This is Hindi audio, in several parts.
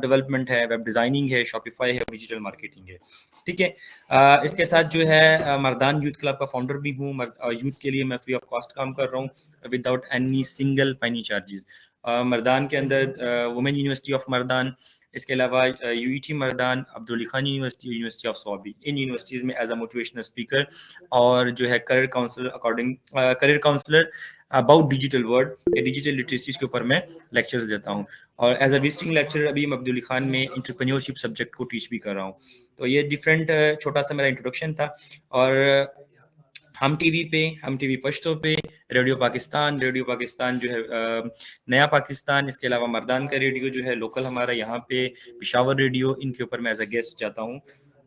वेब डेवलपमेंट है, वेब डिज़ाइनिंग है, शॉपिफाई है, डिजिटल मार्केटिंग है। ठीक है, इसके साथ जो है मर्दान यूथ क्लब का फाउंडर भी हूँ। यूथ के लिए मैं फ्री ऑफ कॉस्ट काम कर रहा हूँ without any single penny charges. Mardan के अंदर वुमेन यूनिवर्सिटी ऑफ मर्दान, इसके अलावा UET Mardan, Abdul Ali Khan university, university of Swabi, इन यूनिवर्सिटीज़ में एज अ मोटिवेशनल स्पीकर और जो है career counsellor about digital world या डिजिटल लिटरेसीज के ऊपर मैं लेक्चर्स देता हूँ। और एज अ विजिटिंग लेक्चरर अभी मैं अब्दुल अली खान में एंटरप्रेन्योरशिप सब्जेक्ट को टीच भी कर रहा हूँ। तो ये डिफरेंट छोटा सा मेरा इंट्रोडक्शन था। और हम टीवी पश्तो पे, रेडियो पाकिस्तान जो है नया पाकिस्तान, इसके अलावा मर्दान का रेडियो जो है लोकल हमारा यहाँ पे पिशावर रेडियो, इनके ऊपर मैं एज अ गेस्ट जाता हूँ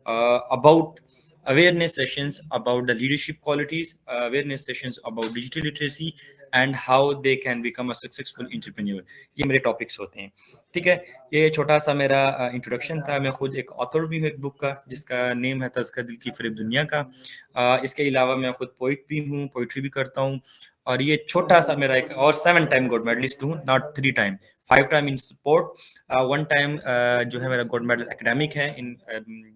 about awareness sessions about the leadership qualities, awareness sessions about digital literacy and how they can become a successful entrepreneur। ये मेरे टॉपिक्स होते हैं। ठीक है, ये छोटा सा मेरा इंट्रोडक्शन था। मैं खुद एक ऑथर भी हूँ एक बुक का जिसका नेम है तज़किरा दिल की फ़रेब दुनिया का। इसके अलावा मैं खुद पोइट भी हूँ, पोइट्री भी करता हूँ। और ये छोटा सा मेरा एक और 7 टाइम गोल्ड मेडलिस्ट हूँ, not 3 time, 5 time in sport, 1 time जो है मेरा गोल्ड मेडल एकेडमिक है इन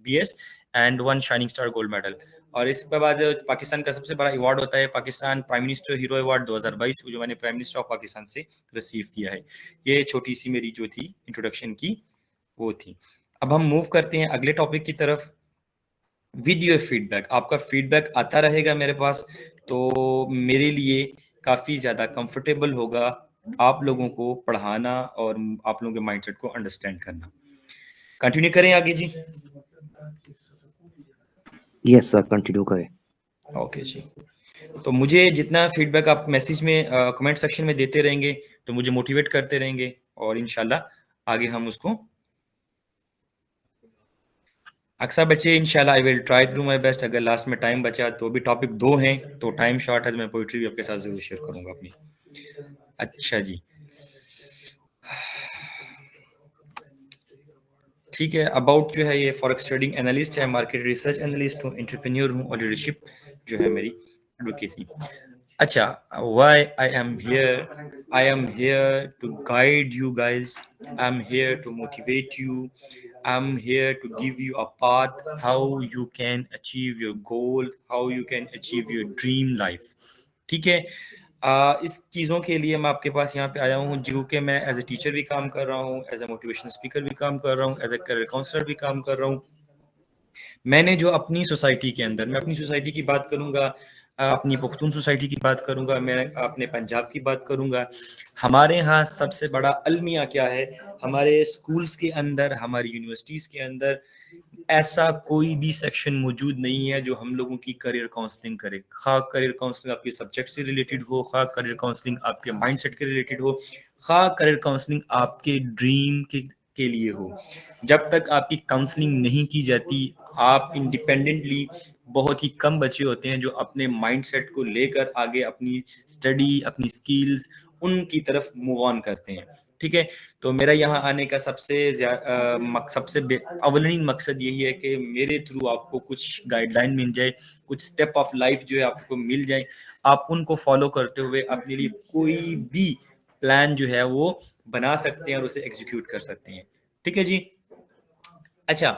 BS and 1 shining star gold medal. और इसके बाद पाकिस्तान का सबसे बड़ा अवार्ड होता है Pakistan prime minister hero award 2022, जो मैंने प्राइम मिनिस्टर ऑफ पाकिस्तान से रिसीव किया है। ये छोटी सी मेरी जो थी इंट्रोडक्शन की वो थी। अब हम मूव करते हैं अगले टॉपिक की तरफ। विद योर फीडबैक, आपका फीडबैक आता रहेगा मेरे पास तो मेरे लिए काफ़ी ज़्यादा कंफर्टेबल होगा आप लोगों को पढ़ाना और आप लोगों के माइंडसेट को अंडरस्टैंड करना। कंटिन्यू करें आगे जी? यस सर, कंटिन्यू करें। ओके जी। तो मुझे जितना फीडबैक आप मैसेज में कमेंट सेक्शन में देते रहेंगे तो मुझे मोटिवेट करते रहेंगे और इंशाल्लाह आगे हम उसको अक्सर बच्चे इंशाल्लाह I will try to do my best. अगर लास्ट में टाइम बचा तो भी टॉपिक 2 हैं तो टाइम शॉर्ट है तो मैं पोइट्री भी आपके साथ जरूर शेयर करूंगा अपनी। अच्छा जी, ठीक है। अबाउट जो है ये फॉरेक्स ट्रेडिंग एनालिस्ट है, मार्केट रिसर्च एनालिस्ट हूँ, एंटरप्रेन्योर हूँ और लीडरशिप जो है मेरी एडवोकेसी। अच्छा, why I am here to guide you guys, I am here to motivate you, I'm here to give you a path how you can achieve your goal, how you can achieve your dream life। ठीक है, इस चीज़ों के लिए मैं आपके पास यहाँ पे आया हूँ जो कि मैं एज ए टीचर भी काम कर रहा हूँ, एज ए मोटिवेशनल स्पीकर भी काम कर रहा हूँ, एज ए करियर काउंसलर भी काम कर रहा हूँ। मैंने जो अपनी सोसाइटी के अंदर, मैं अपनी सोसाइटी की बात करूँगा, अपनी पुख्तून सोसाइटी की बात करूँगा, मैं अपने पंजाब की बात करूँगा। हमारे यहाँ सबसे बड़ा अलमिया क्या है, हमारे स्कूल्स के अंदर, हमारी यूनिवर्सिटीज़ के अंदर ऐसा कोई भी सेक्शन मौजूद नहीं है जो हम लोगों की करियर काउंसलिंग करे। खा करियर काउंसलिंग आपके सब्जेक्ट से रिलेटेड हो, खा करियर काउंसलिंग आपके माइंडसेट के रिलेटेड हो, खा करियर काउंसलिंग आपके ड्रीम के लिए हो। जब तक आपकी काउंसलिंग नहीं की जाती, आप इंडिपेंडेंटली, बहुत ही कम बच्चे होते हैं जो अपने माइंडसेट को लेकर आगे अपनी स्टडी, अपनी स्किल्स उनकी तरफ मूव ऑन करते हैं। ठीक है, तो मेरा यहाँ आने का सबसे अवलनीन मकसद यही है कि मेरे थ्रू आपको कुछ गाइडलाइन मिल जाए, कुछ स्टेप ऑफ लाइफ जो है आपको मिल जाए, आप उनको फॉलो करते हुए अपने लिए कोई भी प्लान जो है वो बना सकते हैं और उसे एग्जीक्यूट कर सकते हैं। ठीक है जी। अच्छा,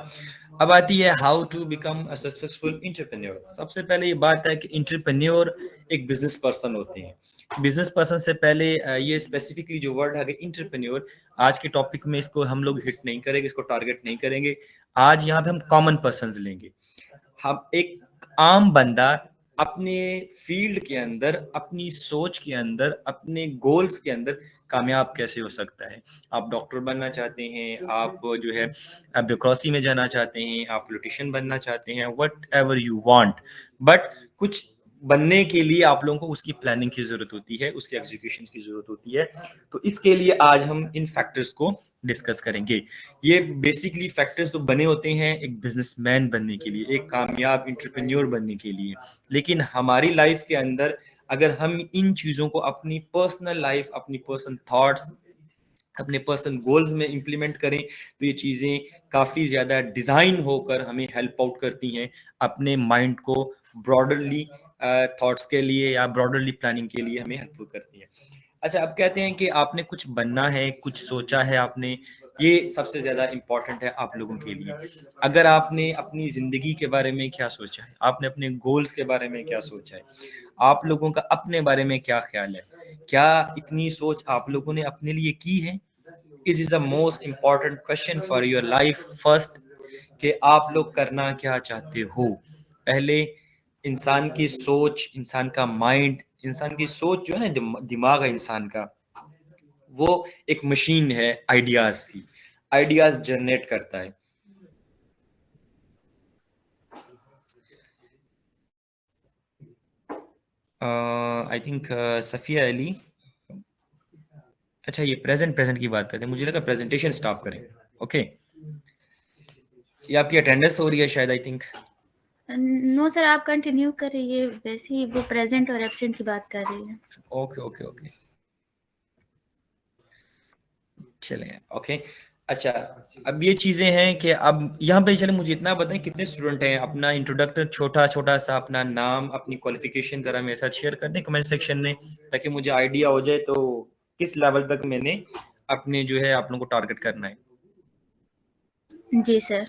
अब आती है how to become a successful entrepreneur. सबसे पहले ये बात है कि एंटरप्रेन्योर एक बिजनेस पर्सन होते हैं। बिजनेस पर्सन से पहले ये स्पेसिफिकली जो वर्ड है एंटरप्रेन्योर, आज के टॉपिक में इसको हम लोग हिट नहीं करेंगे, इसको टारगेट नहीं करेंगे। आज यहाँ पे हम कॉमन पर्संस लेंगे। हम एक आम बंदा अपने फील्ड के अंदर, अपनी सोच के अंदर, अपने गोल्स के अंदर कामयाब कैसे हो सकता है। आप डॉक्टर बनना चाहते हैं, आप जो है ब्यूरोक्रेसी में जाना चाहते हैं, आप पॉलिटिशियन बनना चाहते हैं, what ever you want, but कुछ बनने के लिए आप लोगों को उसकी प्लानिंग की जरूरत होती है, उसके एग्जीक्यूशन की जरूरत होती है। तो इसके लिए आज हम इन फैक्टर्स को डिस्कस करेंगे। ये बेसिकली फैक्टर्स तो बने होते हैं एक बिजनेसमैन बनने के लिए, एक कामयाब एंटरप्रेन्योर बनने के लिए। लेकिन हमारी लाइफ के अंदर अगर हम इन चीज़ों को अपनी पर्सनल लाइफ, अपनी पर्सनल थॉट्स, अपने पर्सनल गोल्स में इंप्लीमेंट करें तो ये चीज़ें काफ़ी ज़्यादा डिज़ाइन होकर हमें हेल्प आउट करती हैं अपने माइंड को ब्रॉडरली थॉट्स के लिए या ब्रॉडरली प्लानिंग के लिए हमें हेल्पफुल करती है। अच्छा, अब कहते हैं कि आपने कुछ बनना है, कुछ सोचा है आपने, ये सबसे ज़्यादा इम्पोर्टेंट है आप लोगों के लिए। अगर आपने अपनी ज़िंदगी के बारे में क्या सोचा है, आपने अपने गोल्स के बारे में क्या सोचा है, आप लोगों का अपने बारे में क्या ख़्याल है, क्या इतनी सोच आप लोगों ने अपने लिए की है? Is is the most important question for your life first, कि आप लोग करना क्या चाहते हो? पहले इंसान की सोच, इंसान का माइंड, इंसान की सोच जो है ना, दिमाग है इंसान का, वो एक मशीन है आइडियाज़ की। आइडियाज़ जनरेट करता है। I think Safiya Ali. अच्छा, ये प्रेज़ेंट प्रेज़ेंट की बात करते हैं। मुझे लगा प्रेज़ेंटेशन स्टॉप करें। ओके। ये आपकी अटेंडेंस हो रही है शायद, आई थिंक। नो सर, आप कंटिन्यू करिए, वैसे ही वो प्रेजेंट और एब्सेंट की बात कर रही है। ओके ओके ओके, चलें। ओके। अच्छा, अब ये चीज़ें हैं कि अब यहाँ पे चले मुझे इतना बताएं कितने स्टूडेंट हैं? अपना इंट्रोडक्टर छोटा छोटा सा, अपना नाम, अपनी क्वालिफिकेशन ज़रा मेरे साथ शेयर कर दें कमेंट सेक्शन में, ताकि मुझे आइडिया हो जाए तो किस लेवल तक मैंने अपने जो है आप लोगों को टारगेट करना है। जी सर।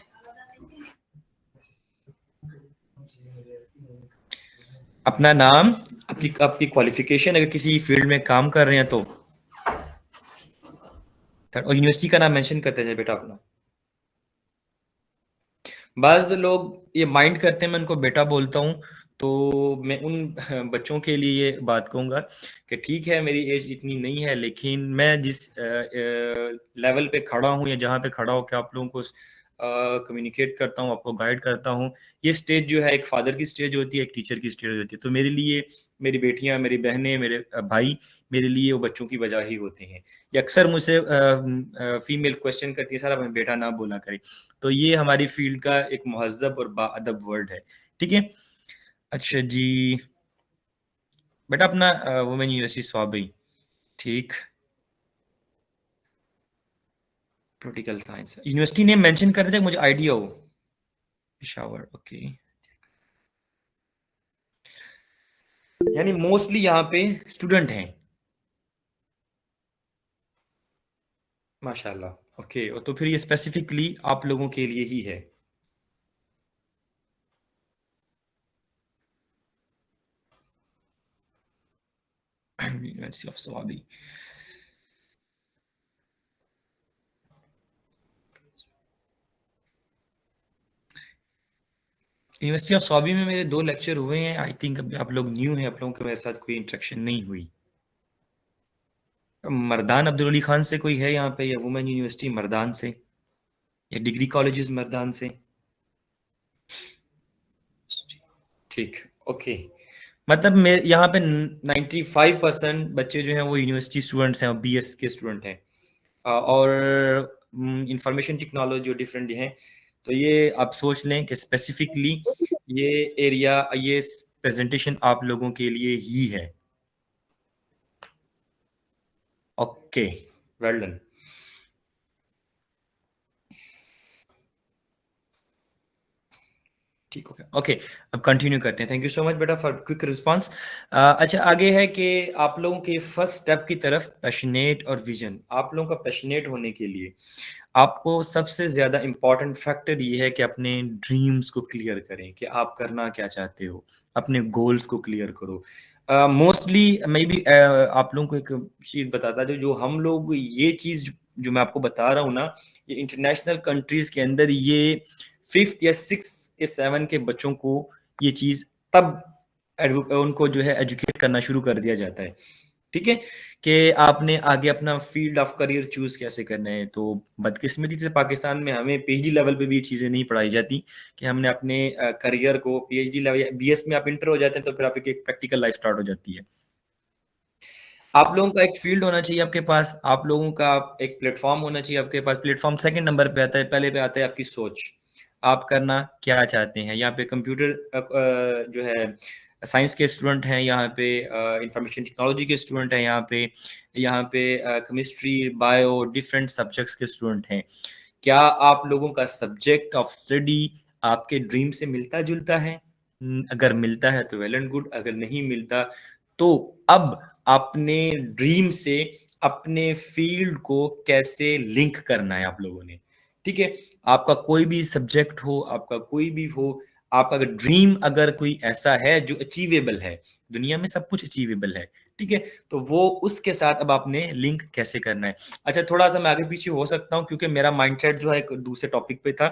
अपना नाम, आपकी आपकी क्वालिफिकेशन, अगर किसी फील्ड में काम कर रहे हैं तो, और यूनिवर्सिटी का नाम मेंशन करते जाए बेटा अपना। बाज़ लोग ये माइंड करते हैं मैं उनको बेटा बोलता हूँ, तो मैं उन बच्चों के लिए ये बात कहूँगा कि ठीक है मेरी एज इतनी नहीं है, लेकिन मैं जिस लेवल पे खड़ा हूँ या जहाँ पे खड़ा होकर आप लोगों को कम्युनिकेट करता हूँ, आपको गाइड करता हूँ, ये स्टेज जो है एक फादर की स्टेज होती है, एक टीचर की स्टेज होती है। तो मेरे लिए मेरी बेटियाँ, मेरी बहनें, मेरे भाई मेरे लिए वो बच्चों की वजह ही होते हैं। ये अक्सर मुझसे फीमेल क्वेश्चन करती है, सर आप हमें बेटा ना बोला करें। तो ये हमारी फील्ड का एक मुहज़्ज़ब और बाअदब वर्ड है। ठीक है? अच्छा जी, बेटा अपना वुमेन यूनिवर्सिटी स्वाबी, ठीक, political science. University name mention कर दें मुझे आइडिया हो। पेशावर, ओके। यानी मोस्टली यहाँ पे स्टूडेंट हैं। माशाल्लाह, ओके। तो फिर ये स्पेसिफिकली आप लोगों के लिए ही है। University of Swabi. University of Swabi में मेरे 2 लेक्चर हुए हैं। आई थिंक अभी आप लोग न्यू हैं, आप लोगों के मेरे साथ कोई इंटरेक्शन नहीं हुई। मर्दान अब्दुल अली खान से कोई है यहाँ पे, या वुमेन यूनिवर्सिटी मर्दान से, या डिग्री कॉलेजेस मर्दान से? ठीक, ओके। मतलब मैं यहाँ पे 95% बच्चे जो हैं वो यूनिवर्सिटी स्टूडेंट्स हैं और बीएस के स्टूडेंट हैं। और इंफॉर्मेशन टेक्नोलॉजी और डिफरेंट हैं। तो ये आप सोच लें कि स्पेसिफिकली ये एरिया, ये प्रेजेंटेशन आप लोगों के लिए ही है। Okay, well done. ठीक हो गया। ओके, अब कंटिन्यू करते हैं। थैंक यू सो मच बेटा फॉर क्विक रिस्पांस। अच्छा, आगे है कि आप लोगों के फर्स्ट स्टेप की तरफ पैशनेट और विजन। आप लोगों का पैशनेट होने के लिए आपको सबसे ज़्यादा इम्पोर्टेंट फैक्टर ये है कि अपने ड्रीम्स को क्लियर करें कि आप करना क्या चाहते हो, अपने गोल्स को क्लियर करो। मोस्टली मे बी आप लोगों को एक चीज़ बताता जो जो हम लोग ये चीज़ जो मैं आपको बता रहा हूँ ना, ये इंटरनेशनल कंट्रीज़ के अंदर ये 5th या 6th या 7 के बच्चों को ये चीज़ तब उनको जो है एजुकेट करना शुरू कर दिया जाता है। ठीक है? कि आपने आगे अपना फ़ील्ड ऑफ करियर चूज़ कैसे करना है। तो बदकिस्मती से पाकिस्तान में हमें पीएचडी लेवल पे भी ये चीज़ें नहीं पढ़ाई जाती कि हमने अपने करियर को पीएचडी लेवल या बीएस में आप इंटर हो जाते हैं तो फिर आपकी एक प्रैक्टिकल लाइफ़ स्टार्ट हो जाती है। आप लोगों का एक फ़ील्ड होना चाहिए आपके पास, आप लोगों का एक प्लेटफ़ॉर्म होना चाहिए आपके पास। प्लेटफ़ॉर्म सेकंड नंबर पे आता है, पहले पे आता है आपकी सोच। आप करना क्या चाहते हैं? यहाँ पे कंप्यूटर जो है साइंस के स्टूडेंट हैं, यहाँ पे इंफॉर्मेशन टेक्नोलॉजी के स्टूडेंट हैं, यहाँ पे केमिस्ट्री, बायो डिफरेंट सब्जेक्ट्स के स्टूडेंट हैं। क्या आप लोगों का सब्जेक्ट ऑफ स्टडी आपके ड्रीम से मिलता-जुलता है? अगर मिलता है तो वेल एंड गुड, अगर नहीं मिलता तो अब अपने ड्रीम से अपने फील्ड को कैसे लिंक करना है आप लोगों ने। ठीक है, आपका कोई भी सब्जेक्ट हो, आपका कोई भी हो, आपका अगर ड्रीम अगर कोई ऐसा है जो अचीवेबल है, दुनिया में सब कुछ अचीवेबल है, ठीक है, तो वो उसके साथ अब आपने लिंक कैसे करना है। अच्छा, थोड़ा सा मैं आगे पीछे हो सकता हूँ क्योंकि मेरा माइंडसेट जो है एक दूसरे टॉपिक पे था,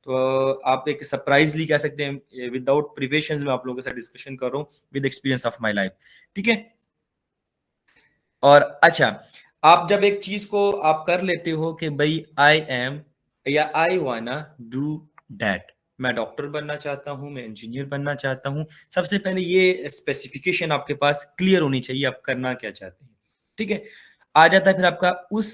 तो आप एक सरप्राइजली कह सकते हैं, विदाउट प्रिपरेशंस में आप लोगों के साथ डिस्कशन कर रहा हूँ with experience of my life. ठीक है, और अच्छा, आप जब एक चीज को आप कर लेते हो कि भाई आई एम या आई वाना डू दैट, मैं डॉक्टर बनना चाहता हूं, मैं इंजीनियर बनना चाहता हूं, सबसे पहले ये स्पेसिफिकेशन आपके पास क्लियर होनी चाहिए आप करना क्या चाहते हैं। ठीक है, आ जाता है फिर आपका उस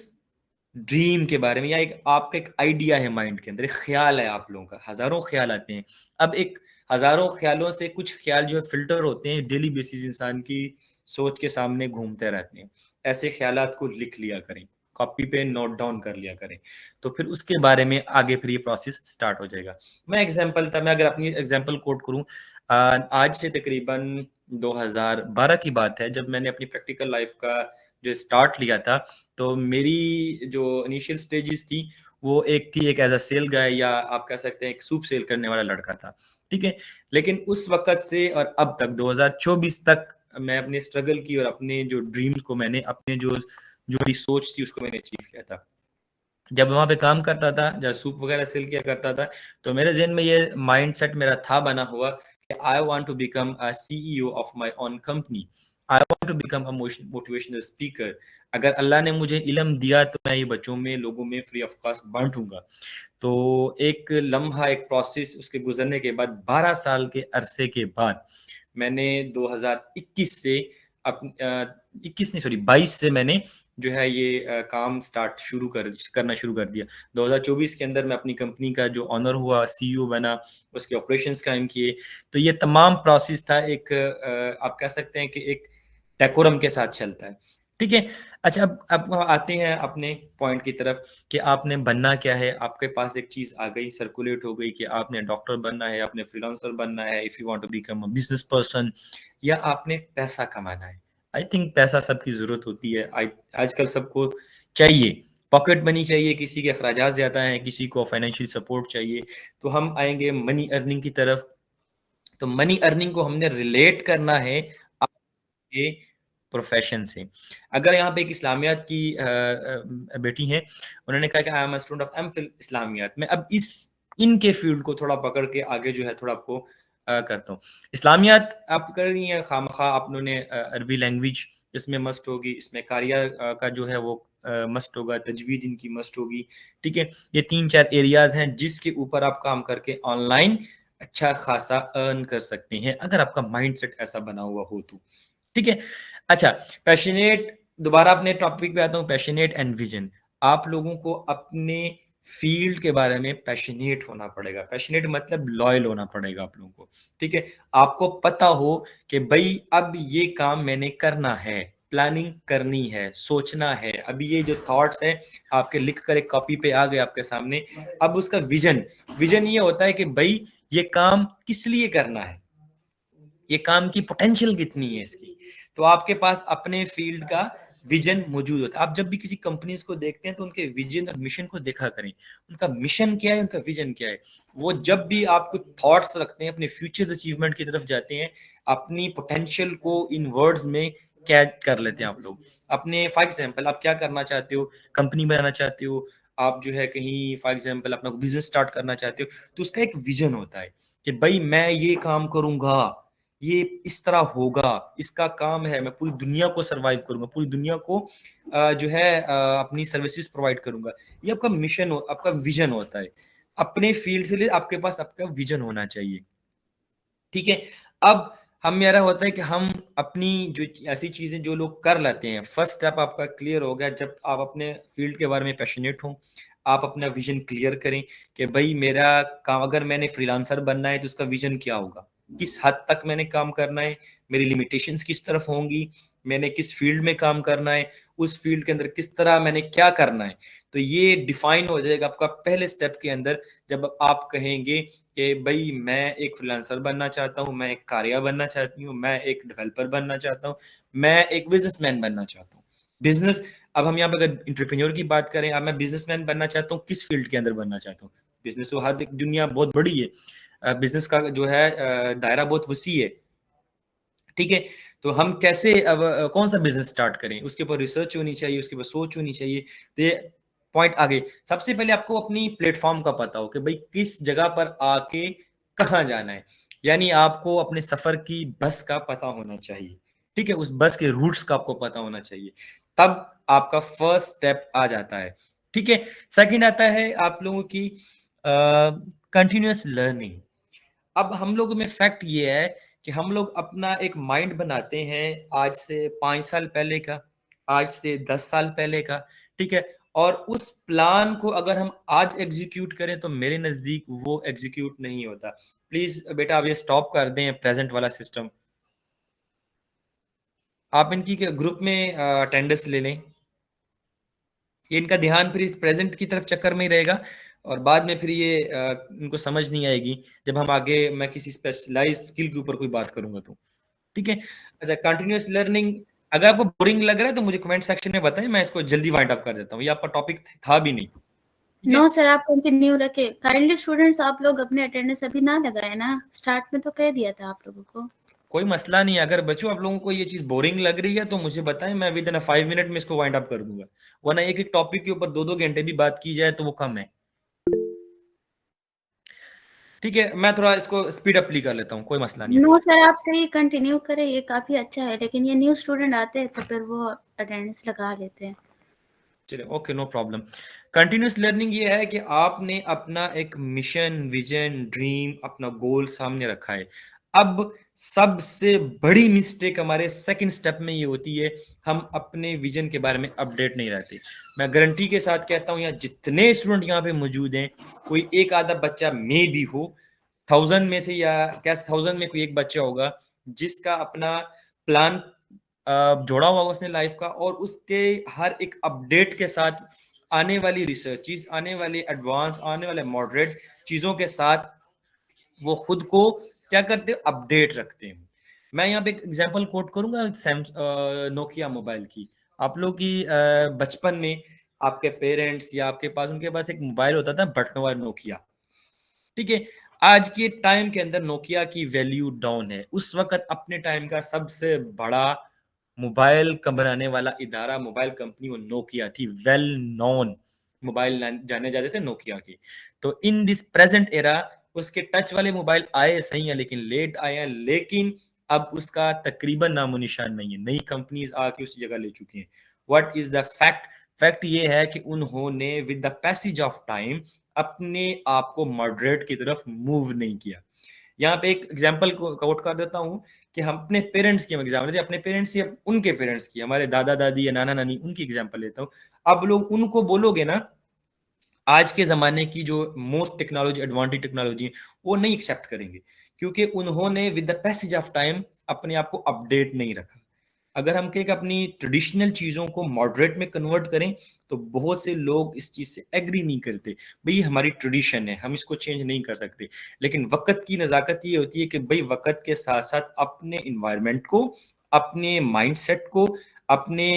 ड्रीम के बारे में, या एक आपका एक आइडिया है माइंड के अंदर, एक ख्याल है आप लोगों का, हजारों ख्याल आते हैं। अब एक हजारों ख्यालों से कुछ ख्याल जो है फिल्टर होते हैं, डेली बेसिस इंसान की सोच के सामने घूमते रहते हैं। ऐसे ख्यालात को लिख लिया करें, कॉपी पे नोट डाउन कर लिया करें, तो फिर उसके बारे में आगे फिर ये प्रोसेस स्टार्ट हो जाएगा। मैं अगर अपनी एग्जांपल कोट करूं, आज से तकरीबन 2012 की बात है, जब मैंने अपनी प्रैक्टिकल लाइफ का जो स्टार्ट लिया था, तो मेरी जो इनिशियल स्टेजेस थी वो एक एज अ सेल गाय, या आप कह सकते हैं एक सूप सेल करने वाला लड़का था। ठीक है, लेकिन उस वक्त से और अब तक 2024 तक मैं अपने स्ट्रगल की और अपने जो ड्रीम को मैंने अपने जो जो मेरी सोच थी उसको मैंने अचीव किया था। जब वहां पे काम करता था, जब सूप वगैरह सेल किया करता था, तो मेरे जहन में ये माइंडसेट मेरा था बना हुआ कि I want to become a CEO of my own company, I want to become a motivational speaker. अगर अल्लाह ने मुझे इल्म दिया तो मैं ये बच्चों में, लोगों में फ्री ऑफ कॉस्ट बांटूंगा। तो एक लम्हा, एक प्रोसेस उसके गुजरने के बाद 12 साल के अरसे के बाद मैंने 2021 से 21 नहीं, सॉरी 22 से मैंने जो है ये काम करना शुरू कर दिया। 2024 के अंदर मैं अपनी कंपनी का जो ऑनर हुआ, सीईओ बना, उसके ऑपरेशंस कायम किए। तो ये तमाम प्रोसेस था, एक आप कह सकते हैं कि एक डेकोरम के साथ चलता है। ठीक है, अच्छा, अब आते हैं अपने पॉइंट की तरफ कि आपने बनना क्या है। आपके पास एक चीज आ गई, सर्कुलेट हो गई कि आपने डॉक्टर बनना है, आपने फ्रीलांसर बनना है, if you want to become a business person, या आपने पैसा कमाना है। आई थिंक पैसा सबकी जरूरत होती है, आजकल सबको चाहिए, पॉकेट मनी चाहिए, किसी के अखराजात ज्यादा हैं, किसी को फाइनेंशियल सपोर्ट चाहिए। तो हम आएंगे मनी अर्निंग की तरफ। तो मनी अर्निंग को हमने रिलेट करना है आपके प्रोफेशन से। अगर यहाँ पे एक इस्लामियात की बेटी है, उन्होंने कहा कि I am student of MPhil इस्लामियात, मैं अब इनके फील्ड को थोड़ा पकड़ के आगे जो है थोड़ा आपको करता हूँ। इस्लामियात आप कर रही हैं खामखा, आपने अरबी लैंग्वेज इसमें मस्ट होगी, इसमें कारिया का जो है वो मस्ट होगा, तजवीद इनकी मस्ट होगी। ठीक है, ये 3-4 एरियाज हैं जिसके ऊपर आप काम करके ऑनलाइन अच्छा खासा अर्न कर सकते हैं, अगर आपका माइंडसेट ऐसा बना हुआ हो तो। ठीक है, अच्छा, पैशनेट, दोबारा अपने टॉपिक पे आता हूँ, पैशनेट एंड विजन। आप लोगों को अपने फील्ड के बारे में पैशनेट होना पड़ेगा। पैशनेट मतलब लॉयल होना पड़ेगा आप लोगों को। ठीक है, आपको पता हो कि भाई अब ये काम मैंने करना है, प्लानिंग करनी है, सोचना है। अभी ये जो थॉट्स हैं आपके लिख कर एक कॉपी पे आ गए आपके सामने, अब उसका विजन, विजन ये होता है कि भाई ये काम किस लिए करना है, ये काम की पोटेंशियल कितनी है इसकी। तो आपके पास अपने फील्ड का विजन मौजूद होता है। आप जब भी किसी कंपनीज को देखते हैं तो उनके विजन और मिशन को देखा करें, उनका मिशन क्या है, उनका विजन क्या है। वो जब भी आप कुछ थॉट्स रखते हैं, अपने फ्यूचर अचीवमेंट की तरफ जाते हैं, अपनी पोटेंशियल को इन वर्ड्स में कैद कर लेते हैं आप लोग। अपने फॉर एग्जाम्पल आप क्या करना चाहते हो, कंपनी बनाना चाहते हो, आप जो है कहीं फॉर एग्जाम्पल अपना बिजनेस स्टार्ट करना चाहते हो, तो उसका एक विजन होता है कि भाई मैं ये काम करूंगा, ये इस तरह होगा, इसका काम है, मैं पूरी दुनिया को सरवाइव करूंगा, पूरी दुनिया को जो है अपनी सर्विसेज प्रोवाइड करूंगा। ये आपका मिशन आपका विजन होता है। अपने फील्ड से लिए आपके पास आपका विजन होना चाहिए। ठीक है, अब हम मेरा होता है कि हम अपनी जो ऐसी चीजें जो लोग कर लेते हैं, फर्स्ट स्टेप आपका क्लियर हो गया जब आप अपने फील्ड के बारे में पैशनेट हो, आप अपना विजन क्लियर करें कि भाई मेरा काम, अगर मैंने फ्रीलांसर बनना है तो उसका विजन क्या होगा, किस हद तक मैंने काम करना है, मेरी लिमिटेशंस किस तरफ होंगी, मैंने किस फील्ड में काम करना है, उस फील्ड के अंदर किस तरह मैंने क्या करना है। तो ये डिफाइन हो जाएगा आपका पहले स्टेप के अंदर, जब आप कहेंगे कि भाई मैं एक फ्रीलांसर बनना चाहता हूँ, मैं एक कारिया बनना चाहती हूँ, मैं एक डेवलपर बनना चाहता हूँ, मैं एक बिजनेसमैन बनना चाहता हूँ। बिजनेस अब हम यहाँ पे अगर एंटरप्रेन्योर की बात करें, अब मैं बिजनेसमैन बनना चाहता हूँ, किस फील्ड के अंदर बनना चाहता हूँ? बिजनेस तो हर दुनिया बहुत बड़ी है, बिजनेस का जो है दायरा बहुत वसी है, ठीक है। तो हम कैसे अब कौन सा बिजनेस स्टार्ट करें, उसके ऊपर रिसर्च होनी चाहिए, उसके ऊपर सोच होनी चाहिए। तो ये पॉइंट आगे, सबसे पहले आपको अपनी प्लेटफॉर्म का पता हो कि भाई किस जगह पर आके कहाँ जाना है, यानी आपको अपने सफर की बस का पता होना चाहिए, ठीक है, उस बस के रूट्स का आपको पता होना चाहिए, तब आपका फर्स्ट स्टेप आ जाता है, ठीक है। सेकंड आता है आप लोगों की कंटिन्यूअस लर्निंग। अब हम लोग में फैक्ट ये है कि हम लोग अपना एक माइंड बनाते हैं आज से 5 साल पहले का, आज से 10 साल पहले का, ठीक है, और उस प्लान को अगर हम आज एग्जीक्यूट करें तो मेरे नजदीक वो एग्जीक्यूट नहीं होता। प्लीज बेटा आप ये स्टॉप कर दें प्रेजेंट वाला सिस्टम, आप इनकी ग्रुप में अटेंडेंस ले लें, ये इनका ध्यान फिर इस प्रेजेंट की तरफ चक्कर में ही रहेगा, और बाद में फिर ये इनको समझ नहीं आएगी जब हम आगे मैं किसी स्पेशलाइज स्किल के ऊपर कोई बात करूंगा तो, ठीक है। अच्छा, कंटिन्यूअस लर्निंग, अगर आपको बोरिंग लग रहा है तो मुझे कमेंट सेक्शन में बताएं, मैं इसको जल्दी वाइंड अप कर देता हूँ, ये आपका टॉपिक था भी नहीं, ठीक है। नो सर, आप कंटिन्यू रखे। काइंडली स्टूडेंट्स, आप लोग अपने अटेंडेंस अभी ना लगाए ना, स्टार्ट में तो कह दिया था आप लोगों को। कोई मसला नहीं है, अगर बच्चों आप लोगों को ये चीज बोरिंग लग रही है तो मुझे बताएं, मैं विद इन 5 मिनट में इसको वाइंड अप कर दूंगा, वरना एक एक टॉपिक के ऊपर 2-2 घंटे भी बात की जाए तो वो कम है, ठीक है। मैं थोड़ा इसको स्पीड अप कर लेता हूँ, कोई मसला नहीं है। नो सर, आप सही कंटिन्यू करें, ये काफी अच्छा है, लेकिन ये न्यू स्टूडेंट आते हैं तो फिर वो अटेंडेंस लगा लेते हैं। चलिए, okay, no problem. Continuous learning ये है कि आपने अपना एक मिशन, विजन, ड्रीम, अपना गोल सामने रखा है। अब सबसे बड़ी मिस्टेक हमारे सेकंड स्टेप में ये होती है, हम अपने विजन के बारे में अपडेट नहीं रहते। मैं गारंटी के साथ कहता हूँ, यहाँ जितने स्टूडेंट यहाँ पे मौजूद हैं, कोई एक आधा बच्चा मे भी हो, 1000 में से, या क्या 1000 में कोई एक बच्चा होगा जिसका अपना प्लान जोड़ा हुआ उसने लाइफ का, और उसके हर एक अपडेट के साथ आने वाली रिसर्चेस, आने वाले एडवांस, आने वाले मॉडरेट चीजों के साथ वो खुद को क्या करते हैं, अपडेट रखते हैं। मैं यहाँ पे एक एग्जांपल कोट करूंगा नोकिया मोबाइल की। आप लोग की बचपन में आपके पेरेंट्स या आपके पास, उनके पास एक मोबाइल होता था बटन वाला नोकिया, ठीक है। आज के टाइम के अंदर नोकिया की वैल्यू डाउन है। उस वक्त अपने टाइम का सबसे बड़ा मोबाइल बनाने वाला इदारा, मोबाइल कंपनी, वो नोकिया थी, वेल नोन मोबाइल जाने जाते थे नोकिया के। तो इन दिस प्रेजेंट एरा उसके टच वाले मोबाइल आए सही है, लेकिन लेट आए हैं, लेकिन अब उसका तकरीबन नामो निशान नहीं है, नई कंपनीज आके उसी जगह ले चुकी हैं। What is the fact? Fact ये है कि उन्होंने with the passage of time अपने आप को मॉडरेट की तरफ मूव नहीं किया। यहाँ पे एक एग्जांपल को कोट कर देता हूँ कि हम अपने पेरेंट्स की एग्जाम्पल, अपने पेरेंट्स या उनके पेरेंट्स की, हमारे दादा दादी या नाना नानी, उनकी एग्जांपल लेता हूँ। अब लोग उनको बोलोगे ना, आज के ज़माने की जो मोस्ट टेक्नोलॉजी, एडवांटेज टेक्नोलॉजी है, वो नहीं एक्सेप्ट करेंगे, क्योंकि उन्होंने with the passage of time अपने आप को अपडेट नहीं रखा। अगर हम कहें कि अपनी ट्रेडिशनल चीज़ों को मॉडरेट में कन्वर्ट करें, तो बहुत से लोग इस चीज़ से एग्री नहीं करते। भई हमारी ट्रेडिशन है, हम इसको चेंज नहीं कर सकते। लेकिन वक़्त की नज़ाकत ये होती है कि भई वक़्त के साथ-साथ अपने एनवायरनमेंट को, अपने माइंडसेट को, अपने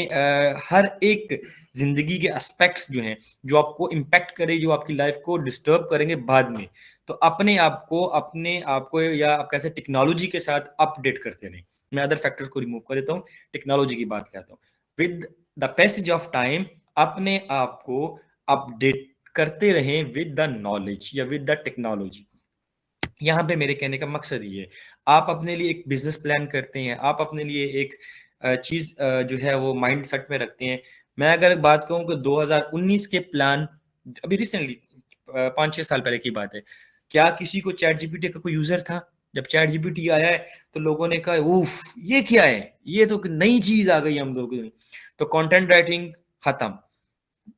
हर एक ज़िंदगी के एस्पेक्ट्स जो हैं, जो आपको इम्पैक्ट करे, जो आपकी लाइफ़ को डिस्टर्ब करेंगे बाद में, तो अपने आप को या आप कैसे टेक्नोलॉजी के साथ अपडेट करते रहें। मैं अदर फैक्टर्स को रिमूव कर देता हूँ, टेक्नोलॉजी की बात करता हूँ। With the passage of time अपने आप को अपडेट करते रहें विद द नॉलेज या विद द टेक्नोलॉजी। यहाँ पे मेरे कहने का मकसद ये है, आप अपने लिए एक बिजनेस प्लान करते हैं, आप अपने लिए एक चीज जो है वो माइंड सेट में रखते हैं। मैं अगर बात कहूँ कि 2019 के प्लान, अभी रिसेंटली 5-6 साल पहले की बात है, क्या किसी को चैट जीपीटी का कोई यूजर था? जब चैट जीपीटी आया है तो लोगों ने कहा उफ ये क्या है, ये तो नई चीज आ गई हम लोगों। तो कंटेंट राइटिंग खत्म,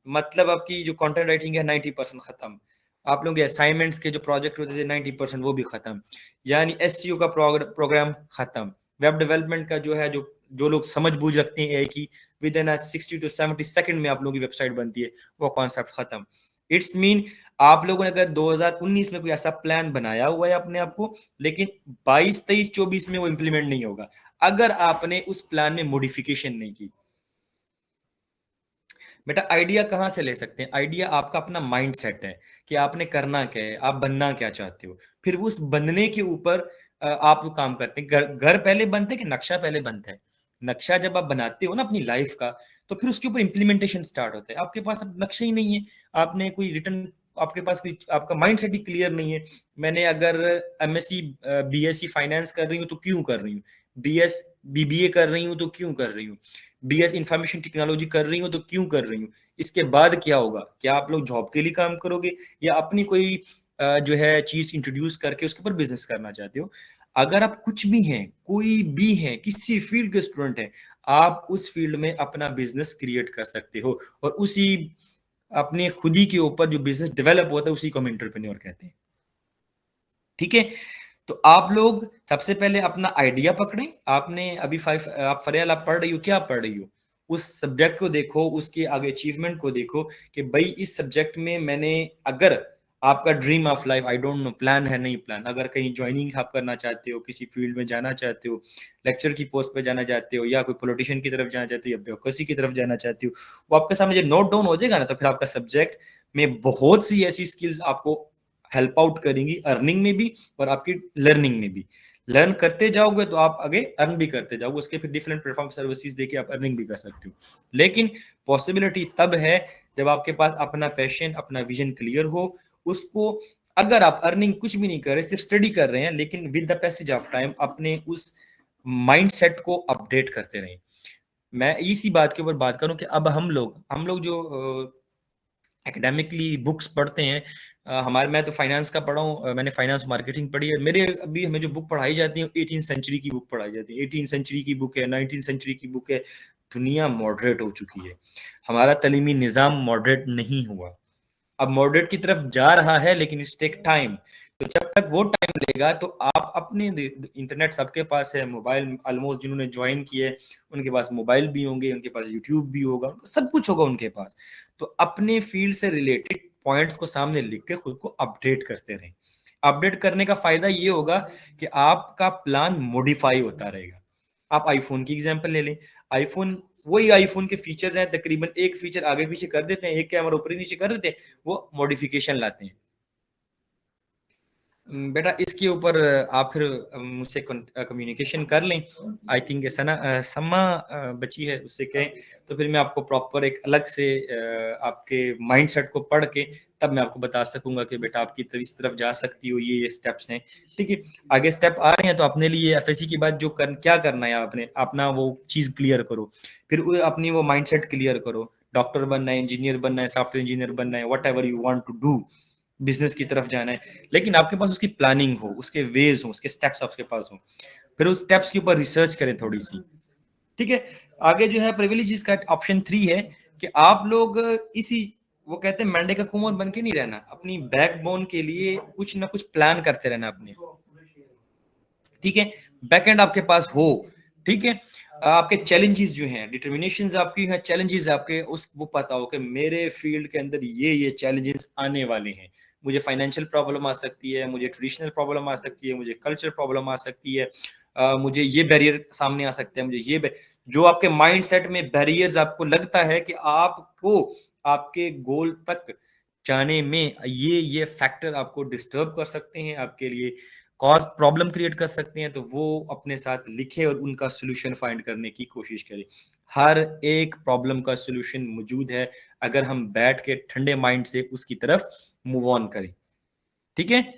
मतलब आपकी जो कंटेंट राइटिंग है 90% खत्म। आप लोगों के असाइनमेंट्स के जो प्रोजेक्ट होते थे 90% वो भी खत्म, यानी एसईओ का प्रोग्राम खत्म। वेब डेवलपमेंट का जो है, जो लोग समझ बूझ रखते हैं एआई की, विद इन 60 to 70 सेकंड में आप लोगों की वेबसाइट बनती है, वो कॉन्सेप्ट खत्म। इट्स मीन आप लोगों ने अगर 2019 में कोई ऐसा प्लान बनाया हुआ है अपने आप को, लेकिन 22, 23, 24 में वो इंप्लीमेंट नहीं होगा अगर आपने उस प्लान में मॉडिफिकेशन नहीं की। बेटा आइडिया कहाँ से ले सकते हैं? आइडिया आपका अपना माइंड सेट है कि आपने करना क्या है, आप बनना क्या चाहते हो। फिर उस बनने के ऊपर आप काम करते हैं। घर पहले बनते हैं कि नक्शा पहले बनता है? नक्शा जब आप बनाते हो ना अपनी लाइफ का, तो फिर उसके ऊपर इम्प्लीमेंटेशन स्टार्ट होता है। आपके पास अब नक्शा ही नहीं है, आपने कोई रिटर्न, आपके पास कोई, आपका माइंड सेट ही क्लियर नहीं है। मैंने अगर एमएससी बीएससी फाइनेंस कर रही हूँ तो क्यों कर रही हूँ, बीबीए कर रही हूँ तो क्यों कर रही हूँ, बीएस इंफॉर्मेशन टेक्नोलॉजी कर रही हूँ तो क्यों कर रही हूँ, इसके बाद क्या होगा? क्या आप लोग जॉब के लिए काम करोगे या अपनी कोई जो है चीज इंट्रोड्यूस करके उसके ऊपर बिजनेस करना चाहते हो? अगर आप कुछ भी हैं, कोई भी हैं, किसी फील्ड के स्टूडेंट हैं, आप उस फील्ड में अपना बिजनेस क्रिएट कर सकते हो, और उसी अपने खुद ही के ऊपर जो बिजनेस डेवलप होता है उसी को हम एंटरप्रेन्योर कहते हैं। ठीक है, तो आप लोग सबसे पहले अपना आइडिया पकड़ें। आपने अभी आप फरियाल आप पढ़ रही हो, क्या पढ़ रही हो? उस सब्जेक्ट को देखो, उसके आगे अचीवमेंट को देखो कि भाई इस सब्जेक्ट में मैंने, अगर आपका dream of life, I don't know plan है नहीं प्लान, अगर कहीं ज्वाइनिंग आप करना चाहते हो, किसी फील्ड में जाना चाहते हो, लेक्चर की पोस्ट पे जाना चाहते हो, या कोई पॉलिटिशियन की तरफ जाना चाहते हो, या ब्यूरोक्रेसी की तरफ जाना चाहते हो, वो आपके सामने जब नोट डाउन हो जाएगा ना, तो फिर आपका सब्जेक्ट में बहुत सी ऐसी स्किल्स आपको हेल्प आउट करेंगी, अर्निंग में भी और आपकी लर्निंग में भी। लर्न करते जाओगे तो आप आगे अर्न भी करते जाओगे, उसके फिर डिफरेंट प्लेटफॉर्म सर्विसेज देके आप अर्निंग भी कर सकते हो। लेकिन पॉसिबिलिटी तब है जब आपके पास अपना पैशन, अपना विजन क्लियर हो। उसको, अगर आप अर्निंग कुछ भी नहीं कर रहे, सिर्फ स्टडी कर रहे हैं, लेकिन with the passage of time अपने उस माइंडसेट को अपडेट करते रहें। मैं इसी बात के ऊपर बात करूं कि अब हम लोग जो एकेडमिकली बुक्स पढ़ते हैं, हमारे, मैं तो फाइनेंस का पढ़ा हूँ, मैंने फाइनेंस मार्केटिंग पढ़ी है। मेरे अभी हमें जो बुक पढ़ाई जाती है 18 सेंचुरी की बुक पढ़ाई जाती है, 18 सेंचुरी की बुक है, 19 सेंचुरी की बुक है। दुनिया मॉडरेट हो चुकी है, हमारा तालीमी निज़ाम मॉडरेट नहीं हुआ। अब मॉडरेट की तरफ जा रहा है, लेकिन इट्स टेक टाइम। तो जब तक वो टाइम लेगा तो आप अपने, इंटरनेट सबके पास है, मोबाइल ऑलमोस्ट जिन्होंने ज्वाइन किए उनके पास मोबाइल भी होंगे, उनके पास यूट्यूब भी होगा, सब कुछ होगा उनके पास। तो अपने फील्ड से रिलेटेड पॉइंट्स को सामने लिख के खुद को अपडेट करते रहें। अपडेट करने का फायदा ये होगा कि आपका प्लान मॉडिफाई होता रहेगा। आप आईफोन की एग्जांपल ले लें, आईफोन, वही आईफोन के फीचर्स हैं, तकरीबन एक फीचर आगे पीछे कर देते हैं, एक कैमरा ऊपर नीचे कर देते हैं, वो मॉडिफिकेशन लाते हैं। बेटा इसके ऊपर आप फिर मुझसे कम्युनिकेशन कर लें। आई थिंक सम्मा बची है, उससे कहें तो फिर मैं आपको प्रॉपर एक अलग से आपके माइंडसेट को पढ़ के तब मैं आपको बता सकूंगा कि बेटा आपकी इस तरफ जा सकती हो, ये स्टेप्स हैं। ठीक है, आगे स्टेप आ रहे हैं, तो अपने लिए एफएससी के बाद जो क्या करना है, आपने अपना वो चीज क्लियर करो, फिर अपनी वो माइंडसेट क्लियर करो। डॉक्टर बनना है, इंजीनियर बनना है, सॉफ्टवेयर इंजीनियर बनना है, whatever you want to do, business की तरफ जाना है, लेकिन आपके पास उसकी प्लानिंग हो, उसके वेज हो, उसके स्टेप्स आपके पास हो। फिर उस स्टेप्स के ऊपर रिसर्च करें थोड़ी सी। ठीक है, आगे जो है प्रिविलेजेस का ऑप्शन 3 है कि आप लोग इसी, वो कहते हैं मंडे का कुंवर बन के नहीं रहना, अपनी बैकबोन के लिए कुछ ना कुछ प्लान करते रहना अपने। ठीक है, बैकएंड आपके पास हो। ठीक है, आपके चैलेंजेस जो हैं, डिटर्मिनेशंस आपकी हैं, चैलेंजेस आपके, उस वो पता हो कि मेरे फील्ड के अंदर ये चैलेंजेस आने वाले हैं। मुझे फाइनेंशियल प्रॉब्लम आ सकती है, मुझे ट्रेडिशनल प्रॉब्लम आ सकती है, मुझे कल्चर प्रॉब्लम आ सकती है, मुझे ये बैरियर सामने आ सकते हैं, मुझे ये जो आपके माइंडसेट में बैरियर्स आपको लगता है कि आपको आपके गोल तक जाने में ये फैक्टर आपको डिस्टर्ब कर सकते हैं, आपके लिए कॉज प्रॉब्लम क्रिएट कर सकते हैं, तो वो अपने साथ लिखे और उनका सोल्यूशन फाइंड करने की कोशिश करें। हर एक प्रॉब्लम का सोल्यूशन मौजूद है, अगर हम बैठ के ठंडे माइंड से उसकी तरफ मूव ऑन करें। ठीक है,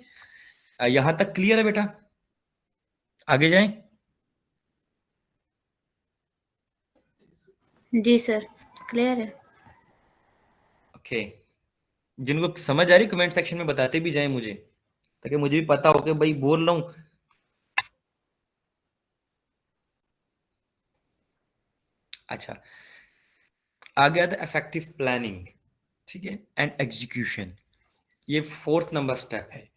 यहां तक क्लियर है बेटा? आगे जाएं। जी सर, क्लियर है। ओके, जिनको समझ आ रही कमेंट सेक्शन में बताते भी जाएं मुझे, ताकि मुझे भी पता हो कि भाई बोल रहा हूं। अच्छा, आ गया था इफेक्टिव प्लानिंग। ठीक है, एंड एग्जीक्यूशन, ये 4th नंबर स्टेप है।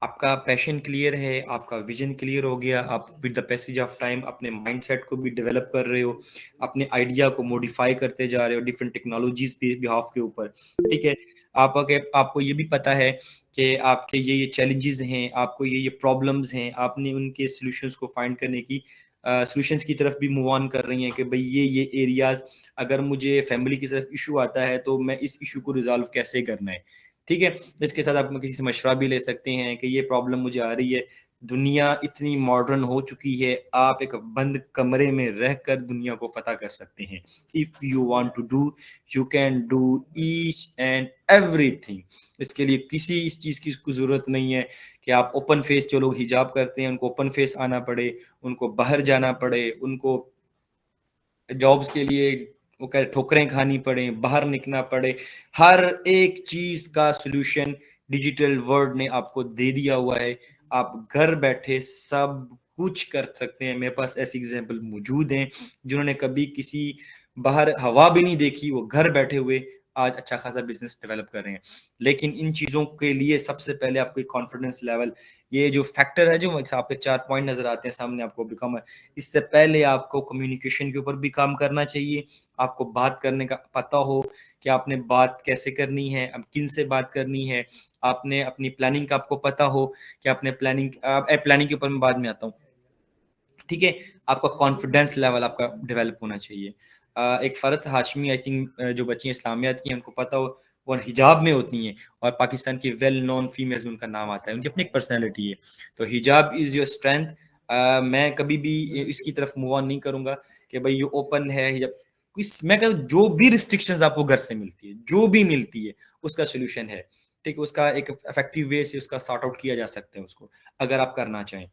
आपका पैशन क्लियर है, आपका विजन क्लियर हो गया, आप with the passage of time अपने माइंडसेट को भी डेवलप कर रहे हो, अपने आइडिया को मॉडिफाई करते जा रहे हो डिफरेंट टेक्नोलॉजीज पे बिहाफ के ऊपर। ठीक है, आपको ये भी पता है कि आपके ये चैलेंजेस हैं, आपको ये प्रॉब्लम्स हैं, आपने उनके सॉल्यूशंस को फाइंड करने की सॉल्यूशंस की तरफ भी मूव ऑन कर रही हैं कि भाई ये एरियाज, अगर मुझे फैमिली की तरफ इशू आता है तो मैं इस इशू को रिजॉल्व कैसे करना है। ठीक है, इसके साथ आप किसी से मशवरा भी ले सकते हैं कि ये प्रॉब्लम मुझे आ रही है। दुनिया इतनी मॉडर्न हो चुकी है, आप एक बंद कमरे में रहकर दुनिया को पता कर सकते हैं। If you want to do, you can do each and everything. इसके लिए किसी इस चीज़ की जरूरत नहीं है कि आप ओपन फेस, जो लोग हिजाब करते हैं उनको ओपन फेस आना पड़े, उनको बाहर जाना पड़े, उनको जॉब्स के लिए वो कह ठोकरें खानी पड़े, बाहर निकलना पड़े। हर एक चीज का सॉल्यूशन डिजिटल वर्ल्ड ने आपको दे दिया हुआ है। आप घर बैठे सब कुछ कर सकते हैं। मेरे पास ऐसी एग्जांपल मौजूद हैं जिन्होंने कभी किसी बाहर हवा भी नहीं देखी, वो घर बैठे हुए आज अच्छा खासा बिजनेस डेवलप कर रहे हैं। लेकिन इन चीजों के लिए सबसे पहले आपको कॉन्फिडेंस लेवल, ये जो फैक्टर है, जो आपके 4 पॉइंट नजर आते हैं सामने आपको बिकम, इससे पहले आपको कम्युनिकेशन के ऊपर भी काम करना चाहिए। आपको बात करने का पता हो कि आपने बात कैसे करनी है, अब किन से बात करनी है। आपने अपनी प्लानिंग का आपको पता हो कि आपने प्लानिंग के ऊपर मैं बाद में आता हूँ। ठीक है, आपका कॉन्फिडेंस लेवल आपका डेवलप होना चाहिए। एक फरत हाशमी, आई थिंक जो बच्चियां इस्लामियात की हैं उनको पता हो, वो हिजाब में होती हैं और पाकिस्तान की वेल नोन फीमेल्स में उनका नाम आता है, उनकी अपनी एक पर्सनैलिटी है। तो हिजाब इज़ योर स्ट्रेंथ। मैं कभी भी इसकी तरफ मूव ऑन नहीं करूंगा कि भाई ये ओपन है हिजाब। मैं कहूँ जो भी रिस्ट्रिक्शंस आपको घर से मिलती है, जो भी मिलती है, उसका सोल्यूशन है। ठीक है, उसका एक इफेक्टिव वे से उसका सॉर्ट आउट किया जा सकता है उसको, अगर आप करना चाहें।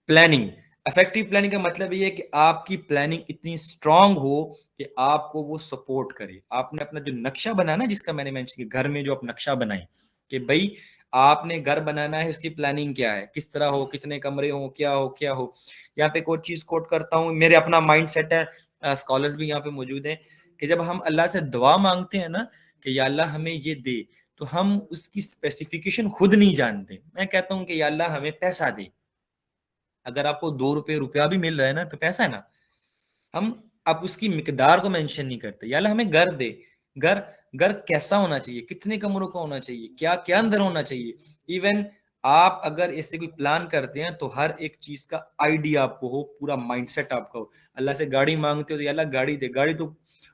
प्लानिंग, इफेक्टिव प्लानिंग का मतलब ये है कि आपकी प्लानिंग इतनी स्ट्रांग हो कि आपको वो सपोर्ट करे। आपने अपना जो नक्शा बनाना, जिसका मैंने मेंशन किया, घर में जो आप नक्शा बनाएं कि भाई आपने घर बनाना है, उसकी प्लानिंग क्या है, किस तरह हो, कितने कमरे हो, क्या हो क्या हो। यहाँ पे एक और चीज कोट करता हूँ, मेरे अपना माइंड सेट है, स्कॉलर्स भी यहाँ पे मौजूद हैं, कि जब हम अल्लाह से दुआ मांगते हैं ना कि या अल्लाह हमें ये दे, तो हम उसकी स्पेसिफिकेशन खुद नहीं जानते। मैं कहता हूँ कि या अल्लाह हमें पैसा दे। अगर आपको 2 रुपए रुपया भी मिल रहा है ना, तो पैसा है ना। हम आप उसकी मिकदार को मेंशन नहीं करते। या अल्लाह हमें घर दे। घर घर कैसा होना चाहिए, कितने कमरों का होना चाहिए, क्या क्या अंदर होना चाहिए। इवन आप अगर ऐसे कोई प्लान करते हैं तो हर एक चीज का आइडिया आपको हो, पूरा माइंडसेट आपका हो। अल्लाह से गाड़ी मांगते हो तो या अल्लाह गाड़ी दे। गाड़ी तो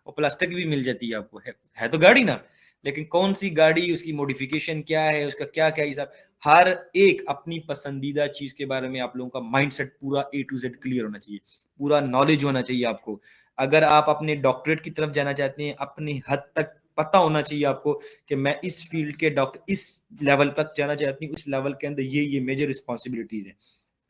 और प्लास्टिक भी मिल जाती है आपको, है तो गाड़ी ना, लेकिन कौन सी गाड़ी, उसकी मॉडिफिकेशन क्या है, उसका क्या क्या हिसाब। हर एक अपनी पसंदीदा चीज के बारे में आप लोगों का माइंडसेट पूरा A to Z क्लियर होना चाहिए, पूरा नॉलेज होना चाहिए आपको। अगर आप अपने डॉक्टरेट की तरफ जाना चाहते हैं, अपनी हद तक पता होना चाहिए आपको कि मैं इस फील्ड के डॉक्टर इस लेवल तक जाना चाहती हूँ, इस लेवल के अंदर ये मेजर रिस्पॉन्सिबिलिटीज हैं।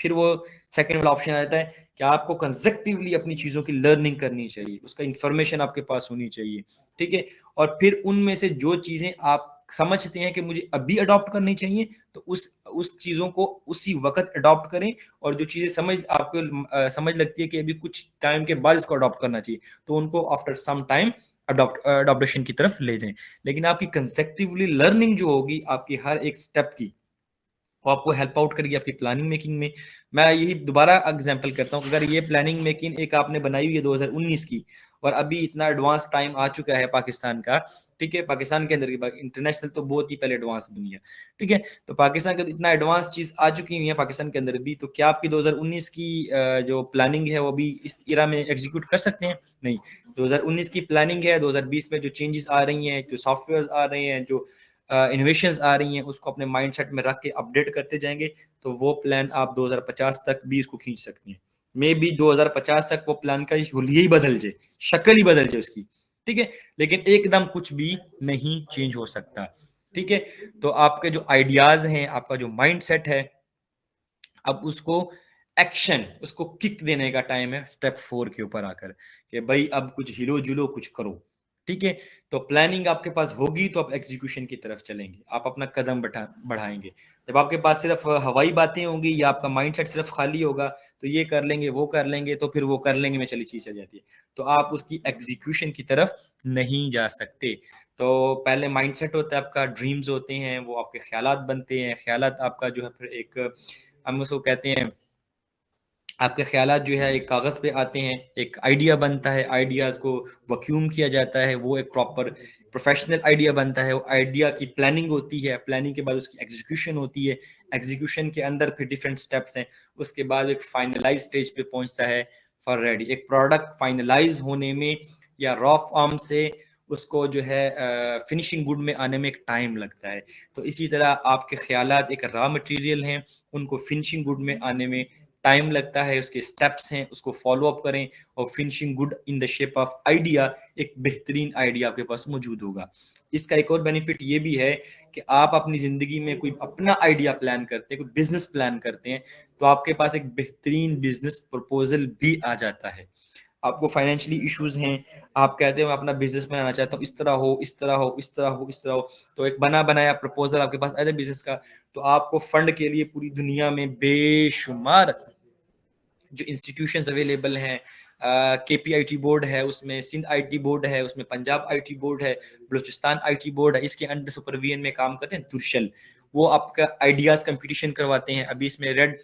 फिर वो सेकंड वाला ऑप्शन आता है कि आपको कंसेक्टिवली अपनी चीजों की लर्निंग करनी चाहिए, उसका इंफॉर्मेशन आपके पास होनी चाहिए। ठीक है, और फिर उनमें से जो चीजें आप समझते हैं कि मुझे अभी अडॉप्ट करनी चाहिए, तो उस चीजों को उसी वक्त अडॉप्ट करें। और जो चीजें आपको समझ लगती है कि अभी कुछ टाइम के बाद इसको अडॉप्ट करना चाहिए, तो उनको आफ्टर सम टाइम अडॉप्टेशन की तरफ ले जाएं। लेकिन आपकी कंसेक्टिवली लर्निंग जो होगी आपकी हर एक स्टेप की, वो आपको हेल्प आउट करेगी आपकी प्लानिंग मेकिंग में। मैं यही दोबारा एग्जांपल करता हूँ, अगर ये प्लानिंग मेकिंग एक आपने बनाई हुई है 2019 की, और अभी इतना एडवांस टाइम आ चुका है पाकिस्तान का। ठीक है, पाकिस्तान के अंदर की बात, इंटरनेशनल तो बहुत ही पहले एडवांस दुनिया। ठीक है, तो पाकिस्तान का इतना एडवांस चीज आ चुकी हुई है पाकिस्तान के अंदर भी, तो क्या आपकी 2019 की जो प्लानिंग है वो भी इस इरा में एग्जीक्यूट कर सकते हैं? नहीं। 2019 की प्लानिंग है, 2020 में जो चेंजेस आ रही हैं, जो सॉफ्टवेयर आ रहे हैं, जो इनोवेशंस आ रही हैं, उसको अपने माइंडसेट में रख के अपडेट करते जाएंगे, तो वो प्लान आप 2050 तक भी इसको खींच सकते हैं। मे बी 2050 तक वो प्लान का हुलिया ही बदल जाए, शक्ल ही बदल जाए उसकी। ठीक है, लेकिन एकदम कुछ भी नहीं चेंज हो सकता। ठीक है, तो आपके जो आइडियाज हैं, आपका जो माइंडसेट है, अब उसको एक्शन, उसको किक देने का टाइम है स्टेप 4 के ऊपर आकर, कि भाई अब कुछ हिलो जुलो, कुछ करो। ठीक है, तो प्लानिंग आपके पास होगी तो आप एग्जीक्यूशन की तरफ चलेंगे, आप अपना कदम बढ़ाएंगे। जब आपके पास सिर्फ हवाई बातें होंगी या आपका माइंडसेट सिर्फ खाली होगा, तो ये कर लेंगे वो कर लेंगे, तो फिर वो कर लेंगे में चली चीज चल जाती है, तो आप उसकी एग्जीक्यूशन की तरफ नहीं जा सकते। तो पहले माइंडसेट होता है आपका, ड्रीम्स होते हैं, वो आपके ख्यालात बनते हैं, ख्यालात आपका जो है फिर एक, हम उसको कहते हैं आपके ख्यालात जो है एक कागज़ पे आते हैं, एक आइडिया बनता है, आइडियाज़ को वैक्यूम किया जाता है, वो एक प्रॉपर प्रोफेशनल आइडिया बनता है, वो आइडिया की प्लानिंग होती है, प्लानिंग के बाद उसकी एग्जीक्यूशन होती है, एग्जीक्यूशन के अंदर फिर डिफरेंट स्टेप्स हैं, उसके बाद एक फाइनलाइज स्टेज पे पहुंचता है फॉर रेडी। एक प्रोडक्ट फाइनलाइज होने में या रॉ फॉर्म से उसको जो है फिनिशिंग गुड में आने में एक टाइम लगता है। तो इसी तरह आपके ख्यालात एक रॉ मटेरियल हैं, उनको फिनिशिंग गुड में आने में टाइम लगता है, उसके स्टेप्स हैं, उसको फॉलो अप करें और finishing good in the shape of idea, एक बेहतरीन आइडिया आपके पास मौजूद होगा। इसका एक और बेनिफिट ये भी है कि आप अपनी जिंदगी में कोई अपना आइडिया प्लान करते हैं, कोई बिजनेस प्लान करते हैं, तो आपके पास एक बेहतरीन बिजनेस प्रपोजल भी आ जाता है। आपको फाइनेंशियली इश्यूज हैं, आप कहते हो मैं अपना बिजनेस बनाना चाहता हूँ, इस तरह हो, इस तरह हो, इस तरह हो, इस तरह हो, तो एक बना बनाया प्रपोजल आपके पास आया बिजनेस का, तो आपको फंड के लिए पूरी दुनिया में बेशुमार जो इंस्टीट्यूशंस अवेलेबल हैं, केपीआईटी बोर्ड है, उसमें सिंध आईटी बोर्ड है, उसमें पंजाब आईटी बोर्ड है, बलूचिस्तान आईटी बोर्ड है, इसके अंडर सुपरविजन में काम करते हैं दुर्शल, वो आपका आइडियाज कंपटीशन करवाते हैं। अभी इसमें रेड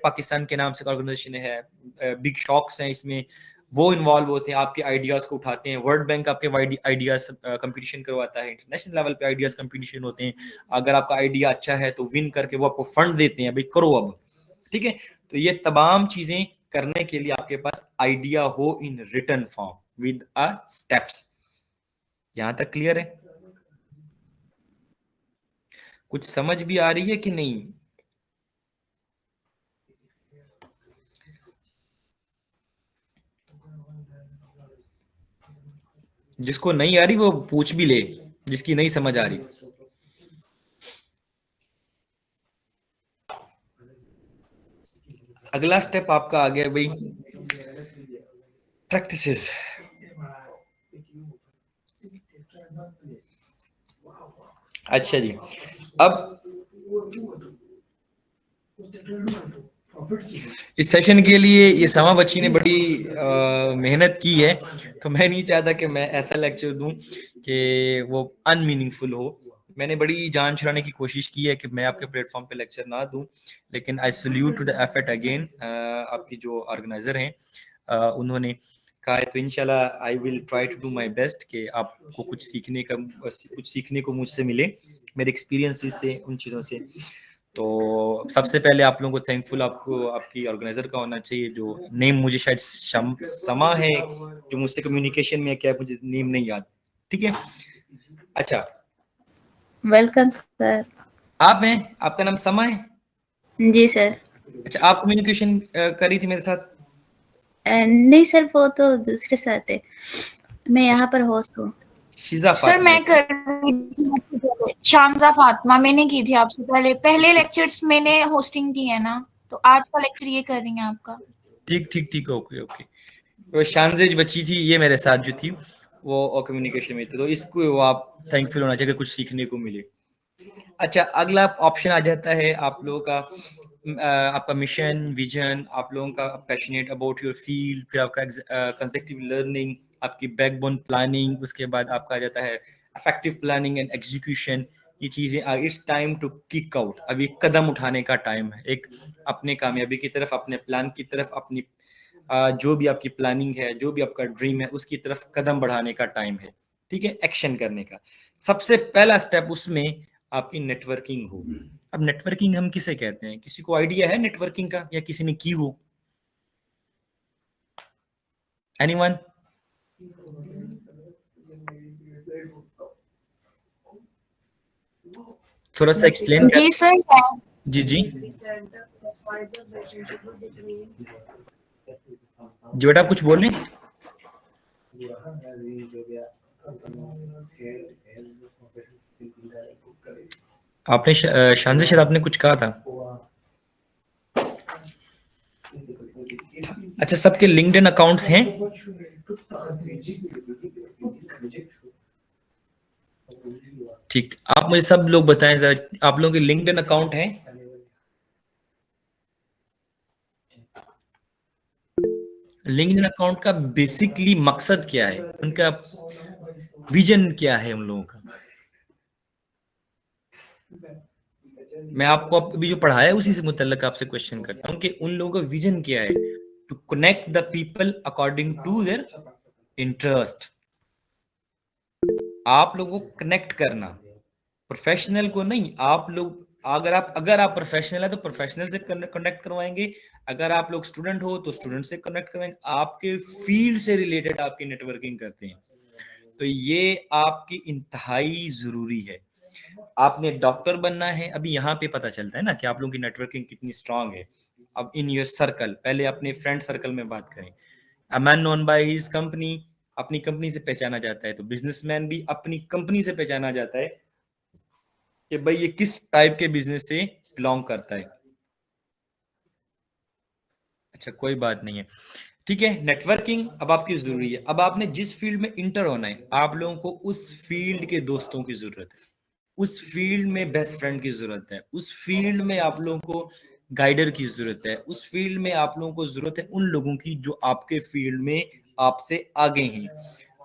पाकिस्तान के नाम से ऑर्गेनाइजेशन है, बिग शॉक्स हैं इसमें, वो इन्वॉल्व होते हैं, आपके आइडियाज को उठाते हैं। वर्ल्ड बैंक आपके आइडियाज कंपटीशन करवाता है, इंटरनेशनल लेवल पे आइडियाज कंपटीशन होते हैं। अगर आपका आइडिया अच्छा है तो विन करके वो आपको फंड देते हैं, भाई करो अब, ठीक है। तो ये तमाम चीजें करने के लिए आपके पास आइडिया हो in written form with a steps. यहां तक क्लियर है? कुछ समझ भी आ रही है कि नहीं? जिसको नहीं आ रही वो पूछ भी ले, जिसकी नहीं समझ आ रही। अगला स्टेप आपका आ गया भाई प्रैक्टिसेस। अच्छा जी, अब इस सेशन के लिए ये समा बच्ची ने बड़ी मेहनत की है, तो मैं नहीं चाहता कि मैं ऐसा लेक्चर दूं कि वो अनमीनिंगफुल हो। मैंने बड़ी जान छुड़ाने की कोशिश की है कि मैं आपके प्लेटफॉर्म पे लेक्चर ना दूं, लेकिन I salute to the effort again. आपकी जो ऑर्गेनाइजर हैं उन्होंने कहा है, तो इंशाल्लाह I will try to do my best कि आपको कुछ सीखने को मुझसे मिले, मेरे एक्सपीरियंसेस से, उन चीज़ों से। तो सबसे पहले आप लोगों को थैंकफुल आपको आपकी ऑर्गेनाइजर का होना चाहिए, जो नेम मुझे शायद समा है, जो मुझसे कम्युनिकेशन में क्या, मुझे नेम नहीं याद, ठीक है। अच्छा, वेलकम सर। आप हैं, आपका नाम समा है? जी सर। अच्छा, आप कम्युनिकेशन करी थी मेरे साथ? नहीं सर, वो तो दूसरे सर थे, मैं यहाँ पर होस्ट हूँ। शिजा सर फातिमा। मैं कर रही थी, शामजा फातिमा, मैंने की थी आपसे पहले लेक्चर्स मैंने होस्टिंग की है ना, तो आज का लेक्चर ये कर रही हैं आपका। ठीक ठीक ठीक, ओके ओके। वो शानजेज बच्ची थी ये मेरे साथ जो थी, वो कम्युनिकेशन में थी, तो इसको वो आप थैंकफुल होना चाहिए, कुछ सीखने को मिले। अच्छा, अगला ऑप्शन आ जाता है आप लोगों का आपका मिशन विजन, आप लोगों का पैशनेट अबाउट योर फील्ड, फिर आपका कंसेप्टिव लर्निंग, आपकी बैकबोन प्लानिंग, उसके बाद आपका आ जाता है इफेक्टिव प्लानिंग एंड एग्जीक्यूशन। ये चीजें it's time to kick out, अभी कदम उठाने का टाइम है, एक अपने कामयाबी की तरफ, अपने प्लान की तरफ, अपनी जो भी आपकी प्लानिंग है, जो भी आपका ड्रीम है, उसकी तरफ कदम बढ़ाने का टाइम है, ठीक है, एक्शन करने का। सबसे पहला स्टेप उसमें आपकी नेटवर्किंग हो। अब नेटवर्किंग हम किसे कहते हैं? किसी को आइडिया है नेटवर्किंग का, या किसी ने की हो? एनीवन? थोड़ा सा एक्सप्लेन कर। जी सर है। जी जी जी बेटा, कुछ बोल रहे? आपने शान से शायद आपने कुछ कहा था। अच्छा, सबके लिंक्डइन अकाउंट्स हैं? ठीक, आप मुझे सब लोग बताएं जरा, आप लोगों के लिंक्डइन अकाउंट हैं? लिंक्डइन अकाउंट का बेसिकली मकसद क्या है, उनका विजन क्या है उन लोगों का? मैं आपको अभी जो पढ़ाया है उसी से मुतल्लिक आपसे क्वेश्चन करता हूँ कि उन लोगों का विजन क्या है, to connect the people according to their interest. आप लोगों को कनेक्ट करना, प्रोफेशनल को नहीं। आप लोग अगर आप प्रोफेशनल है तो प्रोफेशनल से कनेक्ट करवाएंगे, अगर आप लोग स्टूडेंट हो तो स्टूडेंट से कनेक्ट करवाएंगे, आपके फील्ड से रिलेटेड आपकी नेटवर्किंग करते हैं। तो ये आपकी इंतहाई जरूरी है। आपने डॉक्टर बनना है, अभी यहाँ पे पता चलता है ना कि आप लोगों की नेटवर्किंग कितनी स्ट्रांग है। अब इन योर सर्कल, पहले अपने फ्रेंड सर्कल में बात करें। A man known by his company, अपनी कंपनी से पहचाना जाता है। तो बिजनेसमैन भी अपनी कंपनी से पहचाना जाता है कि भाई ये किस टाइप के बिजनेस से बिलोंग करता है। अच्छा, कोई बात नहीं है, ठीक है। नेटवर्किंग अब आपकी जरूरी है। अब आपने जिस फील्ड में इंटर होना है, आप लोगों को उस फील्ड के दोस्तों की जरूरत है, उस फील्ड में बेस्ट फ्रेंड की जरूरत है, उस फील्ड में आप लोगों को गाइडर की जरूरत है, उस फील्ड में आप लोगों को जरूरत है उन लोगों की जो आपके फील्ड में आपसे आगे हैं।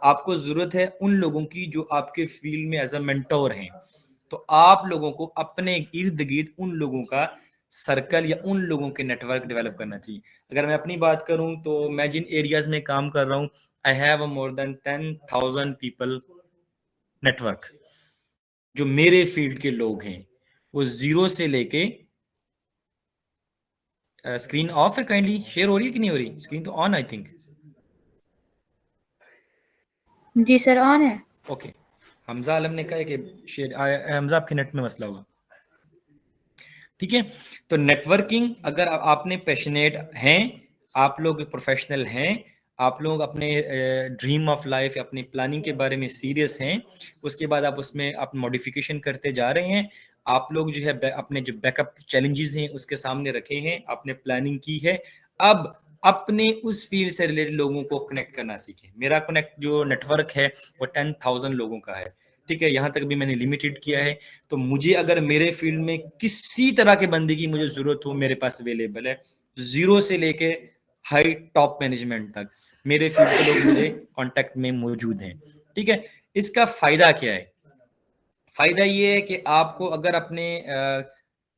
आपको जरूरत है उन लोगों की जो आपके फील्ड में एज अ मेंटोर हैं। तो आप लोगों को अपने इर्द गिर्द उन लोगों का सर्कल या उन लोगों के नेटवर्क डेवलप करना चाहिए। अगर मैं अपनी बात करूं तो मैं जिन एरियाज में काम कर रहा हूं, I have more than 10,000 people network, जो मेरे फील्ड के लोग हैं। वो जीरो से लेके स्क्रीन ऑफ है, काइंडली शेयर हो रही है कि नहीं हो रही? स्क्रीन तो ऑन आई थिंक। जी सर, ऑन है। ओके, हमजा आलम ने कहा है कि शेयर, हमजा आपके नेट में मसला होगा, ठीक है। तो नेटवर्किंग, अगर आपने पैशनेट हैं, आप लोग प्रोफेशनल हैं, आप लोग अपने ड्रीम ऑफ लाइफ, अपनी प्लानिंग के बारे में सीरियस हैं, उसके बाद आप उसमें आप मॉडिफिकेशन करते जा रहे हैं, आप लोग जो है अपने जो बैकअप चैलेंजेस हैं उसके सामने रखे हैं, आपने प्लानिंग की है, अब अपने उस फील्ड से रिलेटेड लोगों को कनेक्ट करना सीखें। मेरा कनेक्ट जो नेटवर्क है वो 10,000 लोगों का है, ठीक है। यहाँ तक भी मैंने लिमिटेड किया है। तो मुझे अगर मेरे फील्ड में किसी तरह के बंदे की मुझे जरूरत हो, मेरे पास अवेलेबल है, जीरो से लेके हाई टॉप मैनेजमेंट तक मेरे फील्ड के लोग मुझे कांटेक्ट में मौजूद हैं, ठीक है। इसका फायदा क्या है? फायदा ये है कि आपको अगर अपने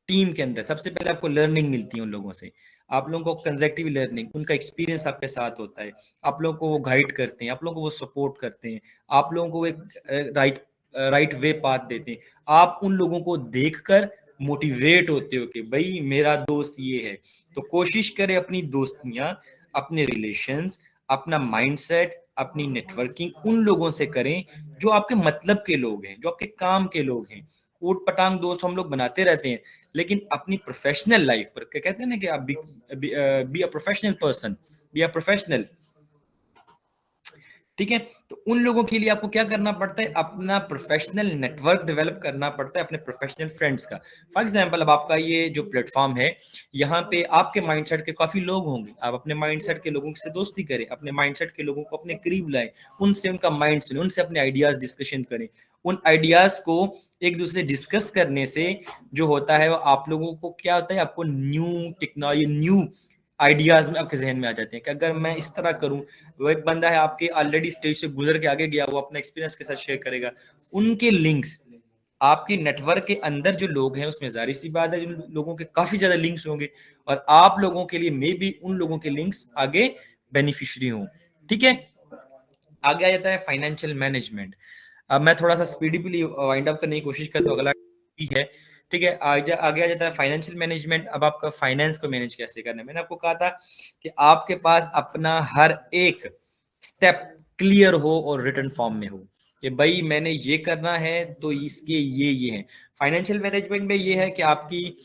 टीम के अंदर सबसे पहले आपको लर्निंग मिलती है उन लोगों से, आप लोगों को कंसेक्टिव लर्निंग, उनका एक्सपीरियंस आपके साथ होता है, आप लोगों को वो गाइड करते हैं, आप लोगों को वो सपोर्ट करते हैं, आप लोगों को एक राइट वे पाथ देते हैं। आप उन लोगों को देखकर मोटिवेट होते हो कि भाई मेरा दोस्त ये है। तो कोशिश करें अपनी दोस्तियां, अपने रिलेशंस, अपना माइंडसेट, अपनी नेटवर्किंग उन लोगों से करें जो आपके मतलब के लोग हैं, जो आपके काम के लोग हैं। ऊट पटांग दोस्त हम लोग बनाते रहते हैं, लेकिन अपनी प्रोफेशनल लाइफ पर, क्या कहते हैं ना कि आप be a professional person, be a professional, ठीक है। तो उन लोगों के लिए आपको क्या करना पड़ता है? अपना प्रोफेशनल नेटवर्क डेवलप करना पड़ता है, अपने प्रोफेशनल फ्रेंड्स का। फॉर एग्जांपल, अब आपका ये जो प्लेटफॉर्म है, यहाँ पे आपके माइंडसेट के काफी लोग होंगे, आप अपने माइंडसेट के लोगों से दोस्ती करें, अपने माइंडसेट के लोगों को अपने करीब लाएं, उनसे उनका माइंड सुने, उनसे अपने आइडियाज डिस्कशन करें। उन आइडियाज को एक दूसरे डिस्कस करने से जो होता है वो आप लोगों को क्या होता है, आपको न्यू टेक्नोलॉजी, न्यू आइडियाज में आपके जहन में आ जाते हैं कि अगर मैं इस तरह करूं। वो एक बंदा है आपके ऑलरेडी स्टेज से गुजर के आगे गया, वो अपना एक्सपीरियंस के साथ शेयर करेगा। उनके लिंक्स आपके नेटवर्क के अंदर जो लोग हैं उसमें जाहिर सी बात है जिन लोगों के काफी ज्यादा लिंक्स होंगे, और आप लोगों के लिए मे बी उन लोगों के लिंक्स आगे बेनिफिशियरी हों, ठीक है। आगे आ जाता है फाइनेंशियल मैनेजमेंट। अब मैं थोड़ा सा स्पीडीली वाइंड अप करने की कोशिश करता हूँ, अगला है, ठीक है। आगे आ जाता है फाइनेंशियल मैनेजमेंट। अब आपका फाइनेंस को मैनेज कैसे करना है, मैंने आपको कहा था कि आपके पास अपना हर एक स्टेप क्लियर हो और रिटन फॉर्म में हो कि भाई मैंने ये करना है तो इसके ये हैं। फाइनेंशियल मैनेजमेंट में ये है कि आपकी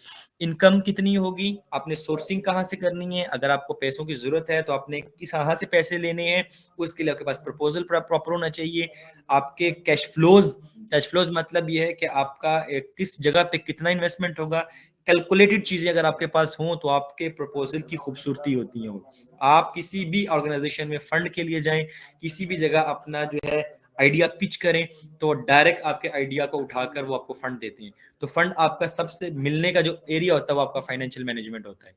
इनकम कितनी होगी, आपने सोर्सिंग कहाँ से करनी है, अगर आपको पैसों की जरूरत है तो आपने किस कहाँ से पैसे लेने हैं, उसके लिए आपके पास प्रपोजल प्रॉपर होना चाहिए। आपके कैश फ्लोज मतलब ये है कि आपका किस जगह पे कितना इन्वेस्टमेंट होगा। कैलकुलेटेड चीजें अगर आपके पास हों तो आपके प्रपोजल की खूबसूरती होती है। आप किसी भी ऑर्गेनाइजेशन में फंड के लिए जाएं, किसी भी जगह अपना जो है आइडिया पिच करें, तो डायरेक्ट आपके आइडिया को उठाकर वो आपको फंड देते हैं। तो फंड आपका सबसे मिलने का जो एरिया होता है वो आपका फाइनेंशियल मैनेजमेंट होता है।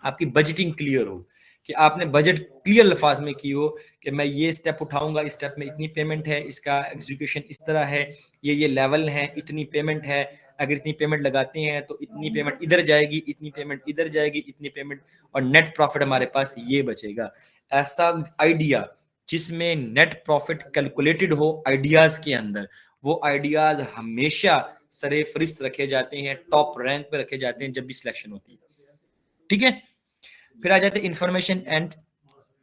आपकी बजटिंग क्लियर हो, कि आपने बजट क्लियर अल्फाज में की हो कि मैं ये स्टेप उठाऊंगा, इस स्टेप में इतनी पेमेंट है, इसका एग्जीक्यूशन इस तरह है, ये लेवल है, इतनी पेमेंट है, अगर इतनी पेमेंट लगाते हैं तो इतनी पेमेंट इधर जाएगी, इतनी पेमेंट इधर जाएगी, इतनी पेमेंट, और नेट प्रॉफिट हमारे पास ये बचेगा। ऐसा आइडिया जिसमें नेट प्रॉफिट कैलकुलेटेड हो आइडियाज के अंदर, वो आइडियाज हमेशा सरे फरिस्त रखे जाते हैं, टॉप रैंक पे रखे जाते हैं जब भी सिलेक्शन होती है। ठीक है, फिर आ जाते हैं इंफॉर्मेशन एंड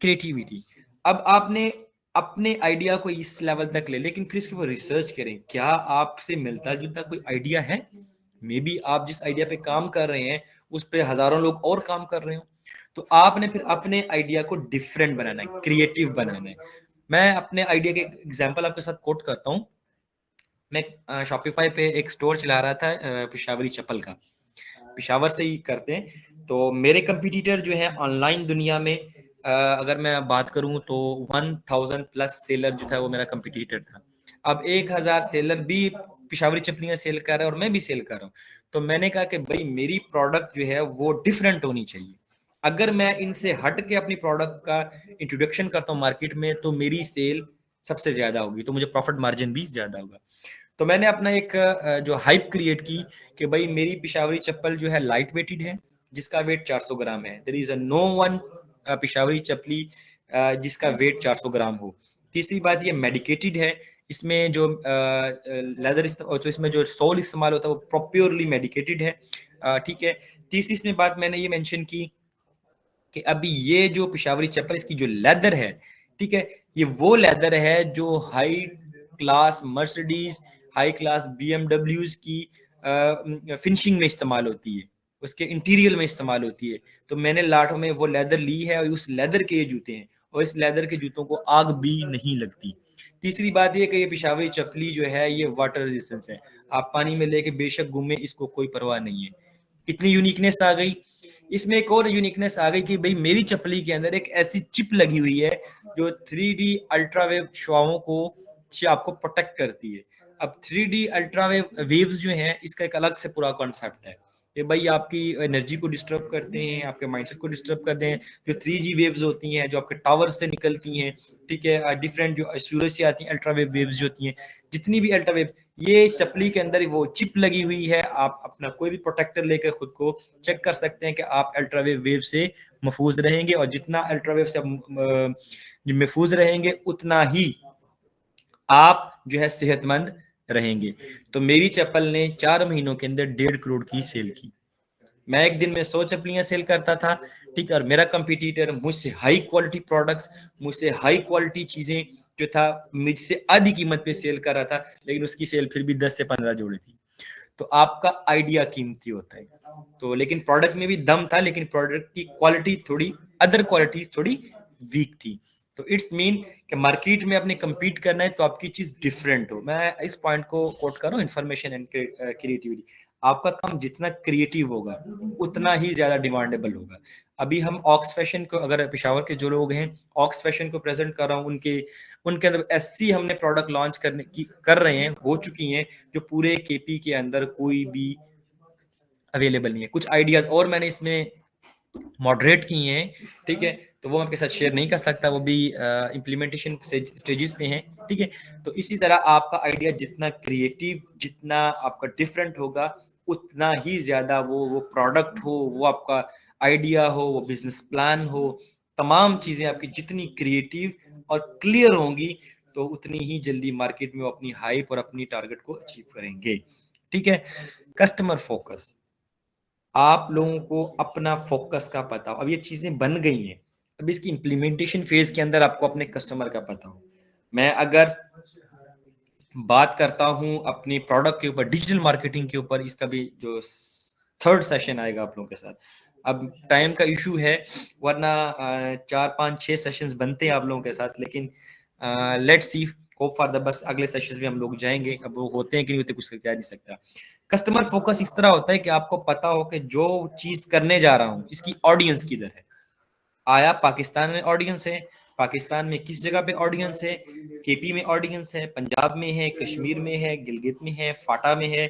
क्रिएटिविटी। अब आपने अपने आइडिया को इस लेवल तक ले, लेकिन फिर इसके ऊपर रिसर्च करें, क्या आपसे मिलता जुलता कोई आइडिया है? मे बी आप जिस आइडिया पे काम कर रहे हैं उस पे हजारों लोग और काम कर रहे हो, तो आपने फिर अपने आइडिया को डिफरेंट बनाना है, क्रिएटिव बनाना है। मैं अपने आइडिया के एग्जांपल आपके साथ कोट करता हूँ। मैं शॉपिफाई पे एक स्टोर चला रहा था पेशावरी चप्पल का, पेशावर से ही करते हैं। तो मेरे कंपटीटर जो है ऑनलाइन दुनिया में अगर मैं बात करूं तो 1000 प्लस सेलर जो था वो मेरा कंपटीटर था। अब 1000 सेलर भी पेशावरी चप्पलियां सेल कर रहा है और मैं भी सेल कर रहा हूँ। तो मैंने कहा कि भाई मेरी प्रोडक्ट जो है वो डिफरेंट होनी चाहिए। अगर मैं इनसे हट के अपनी प्रोडक्ट का इंट्रोडक्शन करता हूँ मार्केट में तो मेरी सेल सबसे ज्यादा होगी, तो मुझे प्रॉफिट मार्जिन भी ज्यादा होगा। तो मैंने अपना एक जो हाइप क्रिएट की कि भाई मेरी पेशावरी चप्पल जो है लाइट वेटेड है, जिसका वेट 400 ग्राम है। There is a no one Peshawari चप्पली जिसका वेट 400 ग्राम हो। तीसरी बात ये मेडिकेटेड है, इसमें जो लेदर तो इसमें जो सोल इस्तेमाल होता है वो प्रोप्योरली मेडिकेटेड है। ठीक है, तीसरी इसमें बात मैंने ये मेंशन की कि अभी ये जो पेशावरी चप्पल इसकी जो लेदर है, ठीक है, ये वो लेदर है जो high class Mercedes, high class BMWs की फिनिशिंग में इस्तेमाल होती है, उसके इंटीरियर में इस्तेमाल होती है। तो मैंने लाठों में वो लेदर ली है और उस लेदर के ये जूते हैं, और इस लेदर के जूतों को आग भी नहीं लगती। तीसरी बात ये कि ये पेशावरी चप्पली जो है ये वाटर रेजिस्टेंस है, आप पानी में लेके बेशक घूमे, इसको कोई परवाह नहीं है। कितनी यूनिकनेस आ गई इसमें। एक और यूनिकनेस आ गई कि भाई मेरी चप्पली के अंदर एक ऐसी चिप लगी हुई है जो 3D अल्ट्रावेव शुआओं को आपको प्रोटेक्ट करती है। अब 3D अल्ट्रावेव वेव्स जो हैं इसका एक अलग से पूरा कॉन्सेप्ट है, ये भाई आपकी एनर्जी को डिस्टर्ब करते हैं, आपके माइंडसेट को डिस्टर्ब करते हैं। जो 3G वेव्स होती हैं जो आपके टावर से निकलती हैं, ठीक है, डिफरेंट जो सूरज से आती हैं अल्ट्रावेव वेव्स जो होती हैं, जितनी भी अल्ट्रावेव्स, ये चप्पली के अंदर वो चिप लगी हुई है। आप अपना कोई भी प्रोटेक्टर लेकर खुद को चेक कर सकते हैं कि आप अल्ट्रावेव वेव से महफूज रहेंगे, और जितना अल्ट्रावेव से महफूज रहेंगे उतना ही आप जो है सेहतमंद रहेंगे। तो मेरी चप्पल ने 4 महीनों के अंदर 1.5 करोड़ की सेल की। मैं एक दिन में 100 चप्पलियां सेल करता था, ठीक है, और मेरा कंपटीटर मुझसे हाई क्वालिटी प्रोडक्ट्स, मुझसे हाई क्वालिटी चीजें जो था मुझसे आधी कीमत पे सेल कर रहा था, लेकिन उसकी सेल फिर भी 10 से 15 जोड़े थी। तो आपका आइडिया कीमती होता है। तो लेकिन प्रोडक्ट में भी दम था, लेकिन प्रोडक्ट की क्वालिटी थोड़ी, अदर क्वालिटी थोड़ी वीक थी। तो इट्स मीन कि मार्केट में अपने compete करना है तो आपकी चीज डिफरेंट हो। मैं इस पॉइंट को कोट कर रहा हूँ, इन्फॉर्मेशन एंड क्रिएटिविटी। आपका काम जितना क्रिएटिव होगा उतना ही ज्यादा डिमांडेबल होगा। अभी हम ऑक्स फैशन को, अगर पेशावर के जो लोग हैं ऑक्स फैशन को प्रेजेंट कर रहा हूँ, उनके अंदर ऐसी हमने प्रोडक्ट लॉन्च करने की कर रहे हैं, हो चुकी हैं, जो पूरे केपी के अंदर कोई भी अवेलेबल नहीं है। कुछ आइडियाज और मैंने इसमें मॉडरेट किए हैं, ठीक है, तो वो मैं आपके साथ शेयर नहीं कर सकता, वो भी इम्प्लीमेंटेशन स्टेजेस पे हैं, ठीक है। तो इसी तरह आपका आइडिया जितना क्रिएटिव, जितना आपका डिफरेंट होगा, उतना ही ज्यादा वो प्रोडक्ट हो, वो आपका आइडिया हो, वो बिजनेस प्लान हो, तमाम चीजें आपकी जितनी क्रिएटिव और क्लियर होंगी तो उतनी ही जल्दी मार्केट में वो अपनी हाइप और अपनी टारगेट को अचीव करेंगे। ठीक है, कस्टमर फोकस, आप लोगों को अपना फोकस का पता हो। अब ये चीजें बन गई हैं, अब इसकी इम्प्लीमेंटेशन फेज के अंदर आपको अपने कस्टमर का पता हो। मैं अगर बात करता हूं अपनी प्रोडक्ट के ऊपर, डिजिटल मार्केटिंग के ऊपर, इसका भी जो 3rd सेशन आएगा आप लोगों के साथ। अब टाइम का इशू है, वरना 4, 5, 6 सेशंस बनते हैं आप लोगों के साथ, लेकिन let's see, hope for the best, अगले सेशंस में हम लोग जाएंगे। अब वो होते हैं कि नहीं होते कुछ कह नहीं सकता। कस्टमर फोकस इस तरह होता है कि आपको पता हो कि जो चीज करने जा रहा हूं इसकी ऑडियंस किधर है। आया पाकिस्तान में ऑडियंस है, पाकिस्तान में किस जगह पे ऑडियंस है, केपी में ऑडियंस है, पंजाब में है, कश्मीर में है, गिलगित में है, फाटा में है,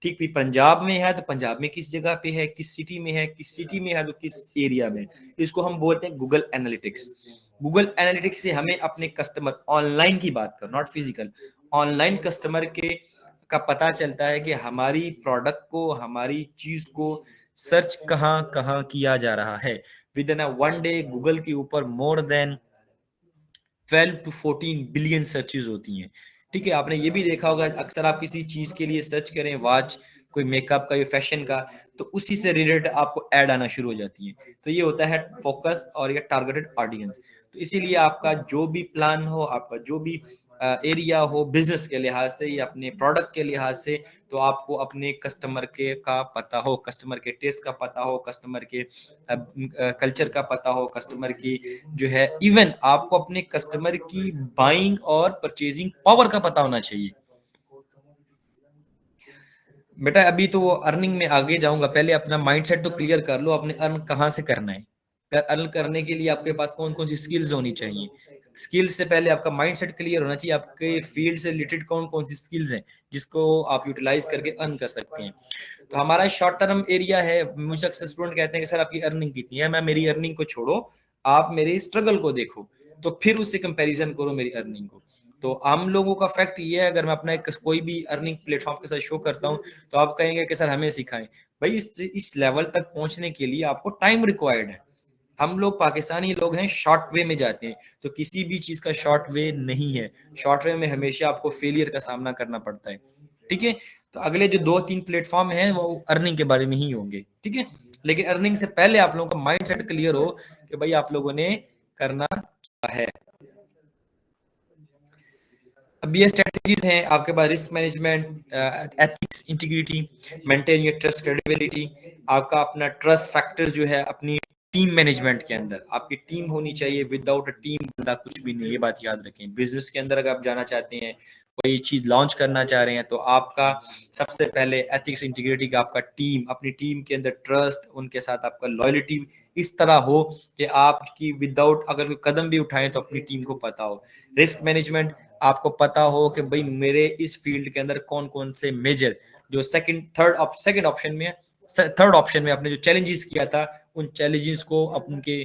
ठीक भी पंजाब में है तो पंजाब में किस जगह पे है, किस सिटी में है, किस सिटी में है तो किस एरिया में। इसको हम बोलते हैं गूगल एनालिटिक्स। गूगल एनालिटिक्स से हमें अपने कस्टमर, ऑनलाइन की बात कर, नॉट फिजिकल, ऑनलाइन कस्टमर के का पता चलता है कि हमारी प्रोडक्ट को, हमारी चीज को सर्च कहाँ कहाँ किया जा रहा है। With in a one day Google के ऊपर more than 12 to 14 billion searches होती हैं। ठीक है, आपने ये भी देखा होगा, अक्सर आप किसी चीज के लिए सर्च करें, वॉच, कोई मेकअप का या फैशन का, तो उसी से रिलेटेड आपको ऐड आना शुरू हो जाती है। तो ये होता है फोकस और ये टारगेटेड ऑडियंस। तो इसीलिए आपका जो भी प्लान हो, आपका जो भी एरिया हो बिजनेस के लिहाज से या अपने प्रोडक्ट के लिहाज से, तो आपको अपने कस्टमर के का पता हो, कस्टमर के टेस्ट का पता हो, कस्टमर के कल्चर का पता हो, कस्टमर की जो है, इवन आपको अपने कस्टमर की बाइंग और परचेजिंग पावर का पता होना चाहिए। बेटा अभी तो अर्निंग में आगे जाऊंगा, पहले अपना माइंडसेट तो क्लियर कर लो, अपने अर्न कहाँ से करना है। अर्न करने के लिए आपके पास कौन कौन सी स्किल्स होनी चाहिए। स्किल्स से पहले आपका माइंडसेट क्लियर होना चाहिए, आपके फील्ड से रिलेटेड कौन कौन सी स्किल्स हैं जिसको आप यूटिलाइज करके अर्न कर सकते हैं। तो हमारा शॉर्ट टर्म एरिया है। मुझे अक्सर स्टूडेंट कहते हैं कि सर आपकी अर्निंग कितनी है। मैं मेरी अर्निंग को छोड़ो, आप मेरी स्ट्रगल को देखो, तो फिर उससे कंपैरिजन करो मेरी अर्निंग को। तो हम लोगों का फैक्ट ये है, अगर मैं अपना कोई भी अर्निंग प्लेटफॉर्म के साथ शो करता हूँ तो आप कहेंगे कि सर हमें सिखाएं। भाई इस लेवल तक पहुंचने के लिए आपको टाइम रिक्वायर्ड है। हम लोग पाकिस्तानी लोग हैं, शॉर्ट वे में जाते हैं, तो किसी भी चीज का शॉर्ट वे नहीं है। शॉर्ट वे में हमेशा आपको फेलियर का सामना करना पड़ता है। ठीक है, तो अगले जो 2-3 प्लेटफॉर्म हैं वो अर्निंग के बारे में ही होंगे। ठीक है, लेकिन अर्निंग से पहले आप लोगों का माइंडसेट क्लियर हो कि भाई आप लोगों ने करना क्या है। अब ये स्ट्रेटजीज हैं आपके पास, risk management, ethics, integrity, maintain your trust, credibility. आपका अपना ट्रस्ट फैक्टर जो है अपनी टीम मैनेजमेंट के अंदर, आपकी टीम होनी चाहिए। विदाउट अ टीम बंदा कुछ भी नहीं, ये बात याद रखें। बिजनेस के अंदर अगर आप जाना चाहते हैं, कोई चीज लॉन्च करना चाह रहे हैं, तो आपका सबसे पहले एथिक्स, इंटीग्रिटी का आपका टीम, अपनी टीम के अंदर ट्रस्ट, उनके साथ आपका लॉयल्टी इस तरह हो कि आपकी विदाउट अगर कोई कदम भी उठाएं तो अपनी टीम को पता हो। रिस्क मैनेजमेंट, आपको पता हो कि भाई मेरे इस फील्ड के अंदर कौन कौन से मेजर जो सेकंड ऑप्शन में, थर्ड ऑप्शन में आपने जो चैलेंजेस किया था, उन चैलेंजेस को उनके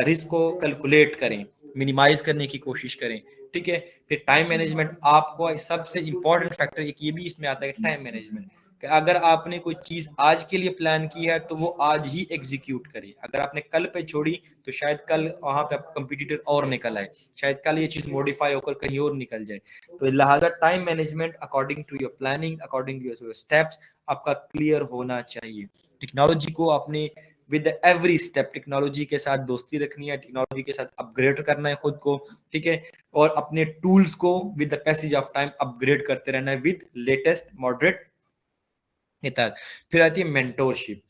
रिस्क को कैलकुलेट करें, मिनिमाइज करने की कोशिश करें। ठीक है, फिर टाइम मैनेजमेंट, आपको सबसे इंपॉर्टेंट फैक्टर एक ये भी इसमें आता है, टाइम मैनेजमेंट। कि अगर आपने कोई चीज आज के लिए प्लान की है तो वो आज ही एग्जीक्यूट करें। अगर आपने कल पे छोड़ी तो शायद कल वहां पे आपका कंपटीटर और निकल आए, शायद कल ये चीज मॉडिफाई होकर कहीं और निकल जाए। तो लिहाजा time management according to your planning, according to your steps आपका क्लियर होना चाहिए। टेक्नोलॉजी को आपने विद एवरी स्टेप टेक्नोलॉजी के साथ दोस्ती रखनी है, टेक्नोलॉजी के साथ अपग्रेड करना है खुद को। ठीक है, और अपने टूल्स को with the passage of time upgrade करते रहना है विद लेटेस्ट मॉडरेट मेथड। फिर आती है मेंटोरशिप।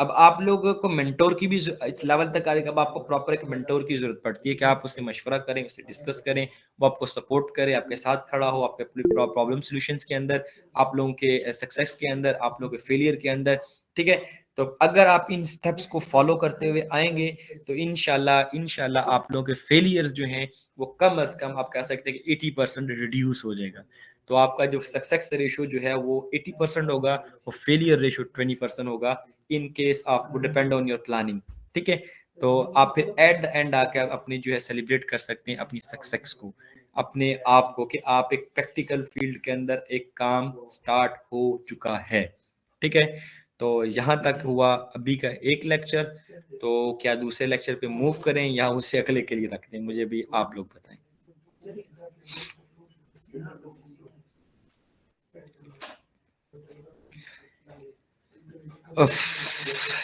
अब आप लोगों को मेंटोर की भी इस लेवल तक आ जाएगा, अब आपको प्रॉपर एक मेंटोर की जरूरत पड़ती है कि आप उससे मशवरा करें, उससे डिस्कस करें, वो आपको सपोर्ट करे, आपके साथ खड़ा हो, आपके प्रॉब्लम सॉल्यूशंस के अंदर, आप लोगों के सक्सेस के अंदर, आप लोगों के फेलियर के अंदर। ठीक है, तो अगर आप इन स्टेप्स को फॉलो करते हुए आएंगे तो इंशाल्लाह आप लोगों के फेलियर्स जो हैं वो कम से कम आप कह सकते हैं कि 80% रिड्यूस हो जाएगा। तो आपका जो सक्सेस रेशो जो है वो 80% होगा, और फेलियर रेशो 20% होगा in case of, depend on your planning. ठीक है, तो आप फिर एट द एंड आकर अपनी जो है सेलिब्रेट कर सकते हैं अपनी सक्सेस को, अपने आप को, कि आप एक प्रैक्टिकल फील्ड के अंदर एक काम स्टार्ट हो चुका है। ठीक है, तो यहाँ तक हुआ अभी का एक लेक्चर। तो क्या दूसरे लेक्चर पे मूव करें या उसे अगले के लिए रखते हैं, मुझे भी आप लोग बताएं।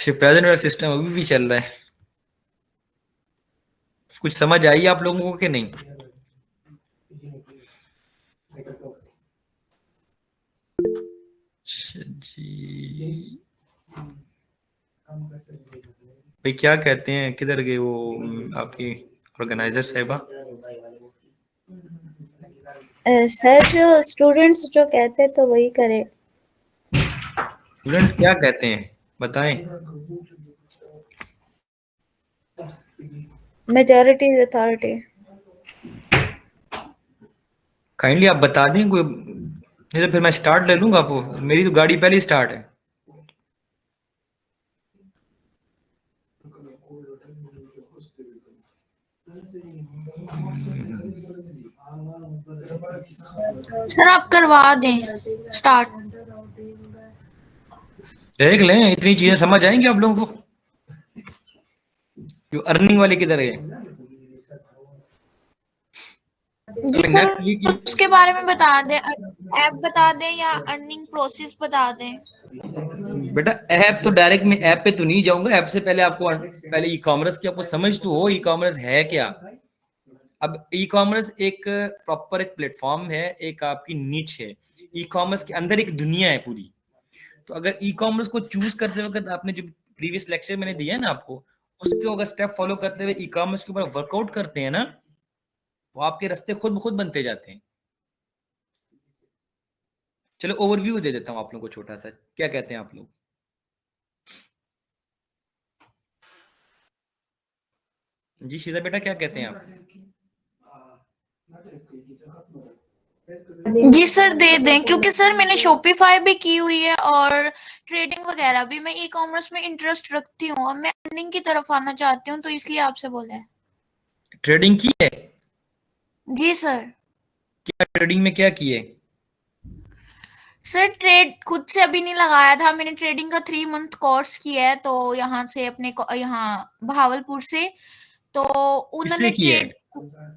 प्रेजेंट वाला सिस्टम अभी भी चल रहा है, कुछ समझ आई आप लोगों को कि नहीं? जी भाई क्या कहते हैं, किधर गए वो आपकी ऑर्गेनाइजर साहिबा? सर जो स्टूडेंट्स जो कहते हैं तो वही करे। स्टूडेंट क्या कहते हैं बताएं। Majority is authority. काइंडली आप बता दें, कोई नहीं तो फिर मैं स्टार्ट ले लूंगा आपको, मेरी तो गाड़ी पहले ही स्टार्ट है। सर आप करवा दें स्टार्ट। देख लें, इतनी चीजें समझ आएंगी आप लोगों को। क्यों अर्निंग वाले किधर है? जी अभी सर नेक्स्ट वीक उसके बारे में बता दें, ऐप बता दें या अर्निंग प्रोसेस बता दें। बेटा ऐप तो डायरेक्ट मैं ऐप पे तो नहीं जाऊंगा, ऐप से पहले आपको पहले ई कॉमर्स की आपको समझ तो हो, ई कॉमर्स है क्या। अब ई कॉमर्स एक प्रॉपर एक प्लेटफॉर्म है, एक आपकी नीच है। ई कॉमर्स के अंदर एक दुनिया है पूरी। तो अगर ई कॉमर्स को चूज करते वक्त आपने जो प्रीवियस लेक्चर मैंने दिया है ना आपको, उसके अगर स्टेप फॉलो करते हुए ई कॉमर्स के ऊपर वर्कआउट करते हैं ना, तो आपके रास्ते खुद ब खुद बनते जाते हैं। चलो ओवरव्यू दे देता हूं आप लोगों को छोटा सा, क्या कहते हैं आप लोग? जी शीजा बेटा क्या कहते हैं आप? जी सर दे दें, क्योंकि सर मैंने शॉपिफाई भी की हुई है और ट्रेडिंग वगैरह भी। मैं ई कॉमर्स में इंटरेस्ट रखती हूँ और मैं अर्निंग की तरफ आना चाहती हूँ, तो इसलिए आपसे बोला है। ट्रेडिंग की है? जी सर। क्या ट्रेडिंग में क्या किए? सर ट्रेड खुद से अभी नहीं लगाया था, मैंने ट्रेडिंग का 3 मंथ कोर्स किया है, तो यहाँ से अपने यहाँ भावलपुर से, तो किससे उन्होंने किया है? ट्रेड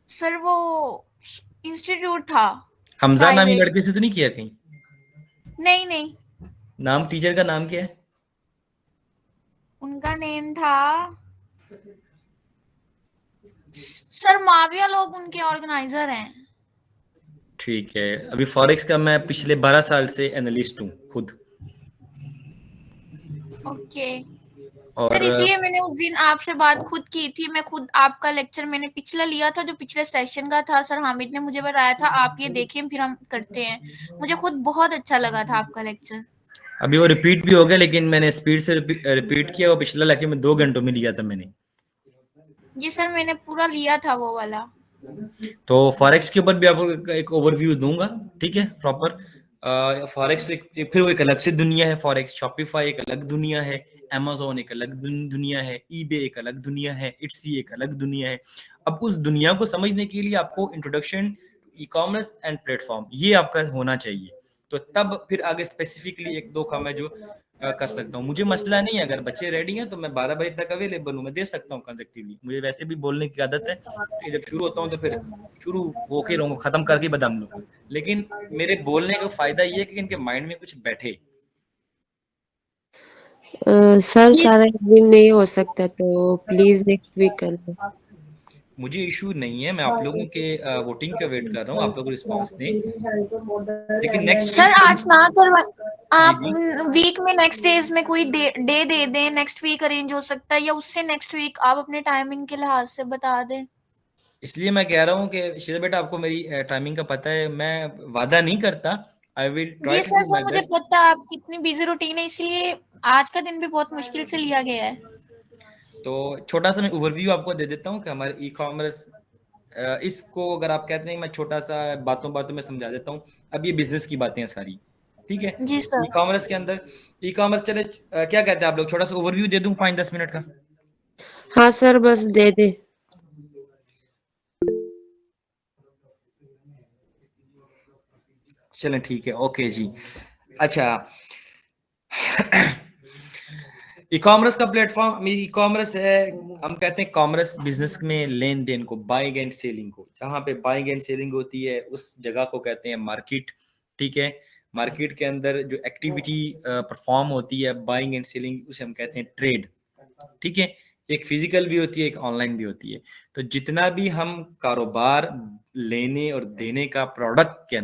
सर वो इंस्टीट्यूट था हमजा नामी प्राइवेट। लड़के से तो नहीं किया कहीं? नहीं नहीं, नाम टीचर का नाम क्या है? उनका नेम था सर माविया, लोग उनके ऑर्गेनाइजर हैं। ठीक है। अभी फॉरेक्स का मैं पिछले 12 साल से एनालिस्ट हूँ खुद। ओके और सर, इसलिए मैंने उस दिन आपसे बात खुद की थी। मैं खुद आपका लेक्चर मैंने पिछला लिया था, जो पिछले सेशन का था। सर हामिद ने मुझे बताया था आप ये देखिए फिर हम करते हैं। मुझे खुद बहुत अच्छा लगा था आपका लेक्चर। अभी वो रिपीट भी हो गया, लेकिन मैंने स्पीड से रिपीट किया। वो पिछला लेक्चर में 2 घंटों में लिया था मैंने। जी सर मैंने पूरा लिया था वो वाला। तो फॉरेक्स के ऊपर भी आपको एक ओवरव्यू दूंगा, ठीक है प्रॉपर। फॉरेक्स फिर वो एक अलग से दुनिया है। फॉरेक्स शॉपिफाई एक अलग दुनिया है, अमेजोन एक अलग दुनिया है, ईबे एक अलग दुनिया है, इट्सी एक अलग दुनिया है। अब उस दुनिया को समझने के लिए आपको introduction e commerce and platform ये आपका होना चाहिए। तो तब फिर आगे स्पेसिफिकली एक दो का मैं जो कर सकता हूँ। मुझे मसला नहीं है, अगर बच्चे रेडी हैं तो मैं 12 बजे तक अवेलेबल हूँ, मैं दे सकता हूँ कंसेक्टिवली। मुझे वैसे भी बोलने की आदत है, तो जब शुरू होता हूँ तो फिर शुरू होके रहूंगा, खत्म करके बदाम लूंगा। लेकिन मेरे बोलने का फायदा ये है कि इनके माइंड में कुछ बैठे। सर सारा दिन नहीं हो सकता, तो प्लीज नेक्स्ट वीक कर लो। मुझे इशू नहीं है, मैं आप लोगों के वोटिंग का वेट कर रहा हूँ, आप लोग रिस्पांस दें। लेकिन नेक्स्ट सर आज ना करवा, आप जी वीक में नेक्स्ट डेज में कोई डे दे दें, नेक्स्ट वीक अरेंज हो सकता है, या उससे नेक्स्ट वीक आप अपने टाइमिंग के लिहाज से बता दें। इसलिए मैं कह रहा हूँ कि शीजा बेटा आपको मेरी टाइमिंग का पता है, मैं वादा नहीं करता। आई विल ट्राई जी to sir, do sir my मुझे बेस्ट। पता है आप कितनी बिजी रूटीन है, इसलिए आज का दिन भी बहुत मुश्किल से लिया गया है। तो छोटा सा मैं ओवरव्यू आपको दे देता हूँ कि हमारे ई कॉमर्स, इसको अगर आप कहते हैं मैं छोटा सा बातों बातों में समझा देता हूँ। अब ये बिजनेस की बातें हैं सारी, ठीक है। जी सर। ई कॉमर्स के अंदर ई कॉमर्स चले, क्या कहते हैं आप लोग, छोटा सा ओवरव्यू दे दूं 5-10 मिनट का? हाँ सर बस दे दे। चलें ठीक है, ओके जी। अच्छा ई कॉमर्स का प्लेटफॉर्म ई कॉमर्स है। हम कहते हैं कॉमर्स बिजनेस में लेन देन को, बाइंग एंड सेलिंग को। जहां पे बाइंग एंड सेलिंग होती है उस जगह को कहते हैं मार्केट, ठीक है। मार्केट के अंदर जो एक्टिविटी परफॉर्म होती है बाइंग एंड सेलिंग, उसे हम कहते हैं ट्रेड, ठीक है। एक फिजिकल भी होती है, एक ऑनलाइन भी होती है। तो जितना भी हम कारोबार लेने और देने का प्रोडक्ट के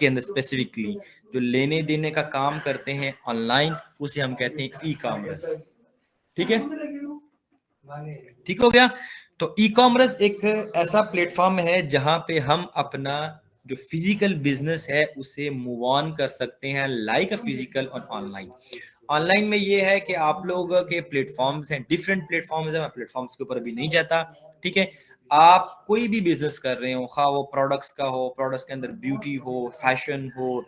अंदर स्पेसिफिकली जो लेने देने का काम करते हैं ऑनलाइन, उसे हम कहते हैं ई कॉमर्स, ठीक है। ठीक हो गया। तो ई कॉमर्स एक ऐसा प्लेटफॉर्म है जहां पे हम अपना जो फिजिकल बिजनेस है उसे मूव ऑन कर सकते हैं, लाइक अ फिजिकल और ऑनलाइन। ऑनलाइन में ये है कि आप लोग के प्लेटफॉर्म्स हैं, डिफरेंट प्लेटफॉर्म्स हैं, मैं प्लेटफॉर्म्स के ऊपर अभी नहीं जाता, ठीक है। आप कोई भी बिजनेस कर रहे हो, खा वो प्रोडक्ट्स का हो, प्रोडक्ट्स के अंदर ब्यूटी हो, फैशन हो,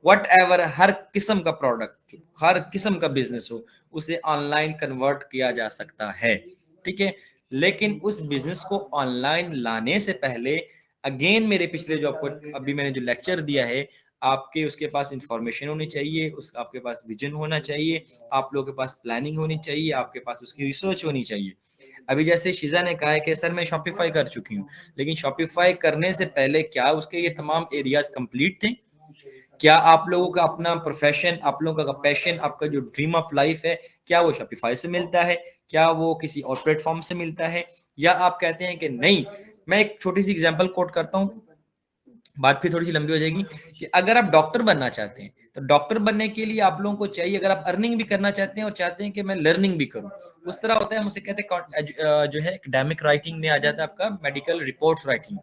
व्हाटएवर, हर किस्म का प्रोडक्ट, हर किस्म का बिजनेस हो, उसे ऑनलाइन कन्वर्ट किया जा सकता है, ठीक है। लेकिन उस बिजनेस को ऑनलाइन लाने से पहले अगेन मेरे पिछले जो आपको अभी मैंने जो लेक्चर दिया है, आपके उसके पास इंफॉर्मेशन होनी चाहिए, उस आपके पास विजन होना चाहिए, आप लोगों के पास प्लानिंग होनी चाहिए, आपके पास उसकी रिसर्च होनी चाहिए। अभी जैसे शीजा ने कहा है कि सर मैं शॉपिफाई कर चुकी हूँ, लेकिन शॉपिफाई करने से पहले क्या उसके ये तमाम एरियाज कंप्लीट थे? क्या आप लोगों का अपना प्रोफेशन, आप लोगों का पैशन, आपका जो ड्रीम ऑफ लाइफ है, क्या वो शॉपिफाई से मिलता है? क्या वो किसी और प्लेटफॉर्म से मिलता है? या आप कहते हैं कि नहीं? मैं एक छोटी सी एग्जांपल कोट करता हूँ, बात फिर थोड़ी सी लंबी हो जाएगी, कि अगर आप डॉक्टर बनना चाहते हैं तो डॉक्टर बनने के लिए आप लोगों को चाहिए, अगर आप अर्निंग भी करना चाहते हैं और चाहते हैं कि मैं लर्निंग भी करूं, उस तरह होता है, मुझसे कहते हैं जो है एकेडमिक राइटिंग में आ जाता है आपका medical reports writing.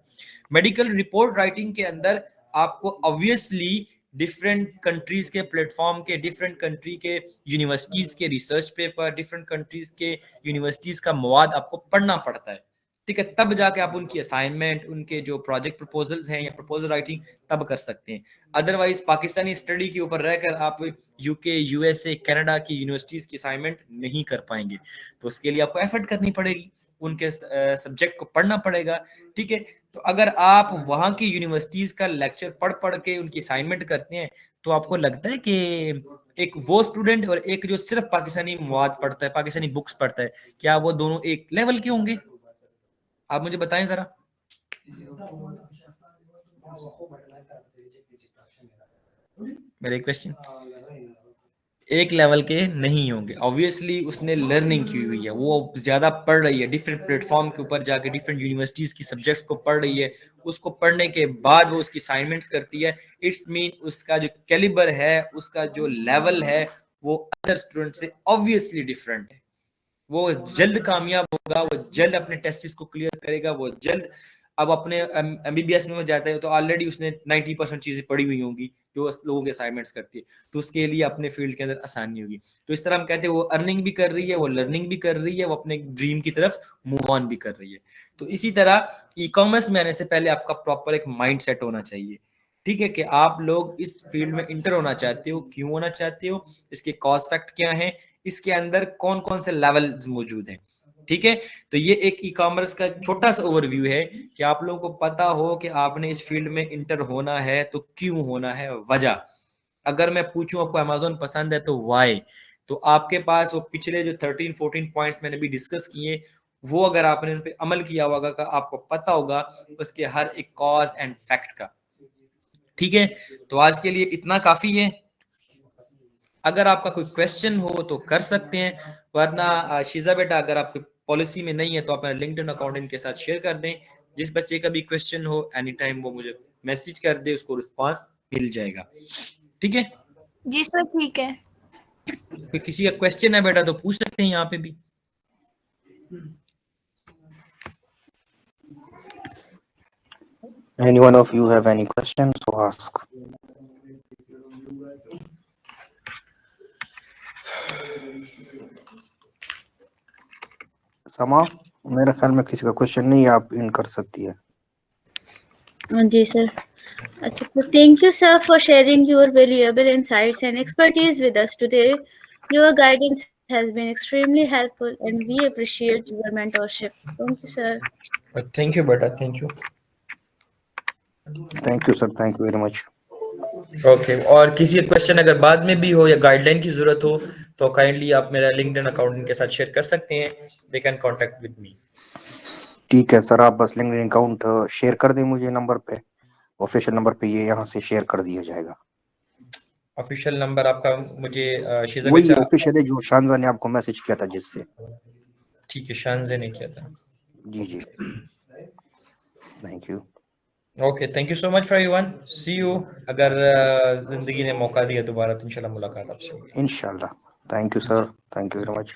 Medical report writing के अंदर आपको ऑब्वियसली डिफरेंट कंट्रीज के प्लेटफॉर्म के, डिफरेंट कंट्री के यूनिवर्सिटीज के रिसर्च पेपर, डिफरेंट कंट्रीज के यूनिवर्सिटीज का मवाद आपको पढ़ना पड़ता है, ठीक है। तब जाके आप उनकी असाइनमेंट, उनके जो प्रोजेक्ट प्रपोजल्स हैं या प्रपोजल राइटिंग तब कर सकते हैं। अदरवाइज पाकिस्तानी स्टडी के ऊपर रहकर आप यूके, यूएसए, कनाडा की यूनिवर्सिटीज की असाइनमेंट नहीं कर पाएंगे, तो उसके लिए आपको एफर्ट करनी पड़ेगी, उनके सब्जेक्ट को पढ़ना पड़ेगा, ठीक है। तो अगर आप वहां की यूनिवर्सिटीज का लेक्चर पढ़ पढ़ के उनकी असाइनमेंट करते हैं, तो आपको लगता है कि एक वो स्टूडेंट और एक जो सिर्फ पाकिस्तानी मवाद पढ़ता है, पाकिस्तानी बुक्स पढ़ता है, क्या वो दोनों एक लेवल के होंगे? आप मुझे बताएं जरा। मेरा क्वेश्चन, एक लेवल के नहीं होंगे। ऑब्वियसली उसने लर्निंग की हुई है, वो ज्यादा पढ़ रही है, डिफरेंट प्लेटफॉर्म के ऊपर जाके डिफरेंट यूनिवर्सिटीज की सब्जेक्ट्स को पढ़ रही है, उसको पढ़ने के बाद वो उसकी असाइनमेंट्स करती है। इट्स मीन उसका जो कैलिबर है, उसका जो लेवल है, वो अदर स्टूडेंट से ऑब्वियसली डिफरेंट है। वो जल्द कामयाब होगा, वो जल्द अपने टेस्ट्स को क्लियर करेगा, वो जल्द अब अपने एमबीबीएस में हो जाता है तो ऑलरेडी उसने 90% चीजें पढ़ी हुई होंगी जो लोगों के असाइनमेंट्स करती है, तो उसके लिए अपने फील्ड के अंदर आसानी होगी। तो इस तरह हम कहते हैं वो अर्निंग भी कर रही है, वो लर्निंग भी कर रही है, वो अपने ड्रीम की तरफ मूव ऑन भी कर रही है। तो इसी तरह ई कॉमर्स में आने से पहले आपका प्रॉपर एक माइंड सेट होना चाहिए, ठीक है, कि आप लोग इस फील्ड में इंटर होना चाहते हो, क्यों होना चाहते हो, इसके कॉज फैक्ट क्या है, इसके अंदर कौन कौन से लेवल्स मौजूद हैं, ठीक है। तो ये एक ई कॉमर्स का छोटा सा ओवरव्यू है कि आप लोगों को पता हो कि आपने इस फील्ड में इंटर होना है तो क्यों होना है, वजह। अगर मैं पूछूं आपको अमेज़न पसंद है तो वाई, तो आपके पास वो पिछले जो 13-14 पॉइंट्स मैंने भी डिस्कस किए, वो अगर आपने उन पे अमल किया होगा का आपको पता होगा उसके हर एक कॉज एंड फैक्ट का, ठीक है। तो आज के लिए इतना काफी है। अगर आपका कोई क्वेश्चन हो तो कर सकते हैं, वरना शीजा बेटा अगर आपकी पॉलिसी में नहीं है तो अपना लिंक्डइन अकाउंट इनके साथ शेयर कर दें। जिस बच्चे का भी क्वेश्चन हो एनी टाइम वो मुझे मैसेज कर दे, उसको रिस्पांस मिल जाएगा, ठीक है जी सर, ठीक है। कोई किसी का क्वेश्चन है बेटा तो पूछ सकते हैं यहाँ पे भी। Any one of you have any questions, so ask. समा, मेरे ख्याल में किसी का क्वेश्चन नहीं है, आप इन कर सकती है। जी सर। अच्छा, तो thank you sir for sharing your valuable insights and expertise with us today. Your guidance has been extremely helpful and we appreciate your mentorship. Thank you sir. Thank you बेटा, thank you. Thank you sir, thank you very much. Okay, और किसी क्वेश्चन अगर बाद में भी हो या गाइडलाइन की जरूरत हो तो काइंडली आप मेरा लिंक्डइन अकाउंट इनके साथ शेयर कर सकते हैं, they can contact with me. ठीक है सर, आप बस लिंक्डइन अकाउंट शेयर कर दें मुझे नंबर पे, ऑफिशियल नंबर पे, ये यहाँ से शेयर कर दिया जाएगा। ऑफिशियल नंबर आपका मुझे शीजा वही बेटा, ऑफिशियल है जो शानजा ने आपको मैसेज किया था जिससे। ठीक है, शानजे ने किया था। जी जी, thank you. Okay, thank you so much for everyone, see you. अगर जिंदगी ने मौका दिया दोबारा तो इंशाल्लाह मुलाकात आपसे होगी। इंशाल्लाह। Thank you sir, thank you very much.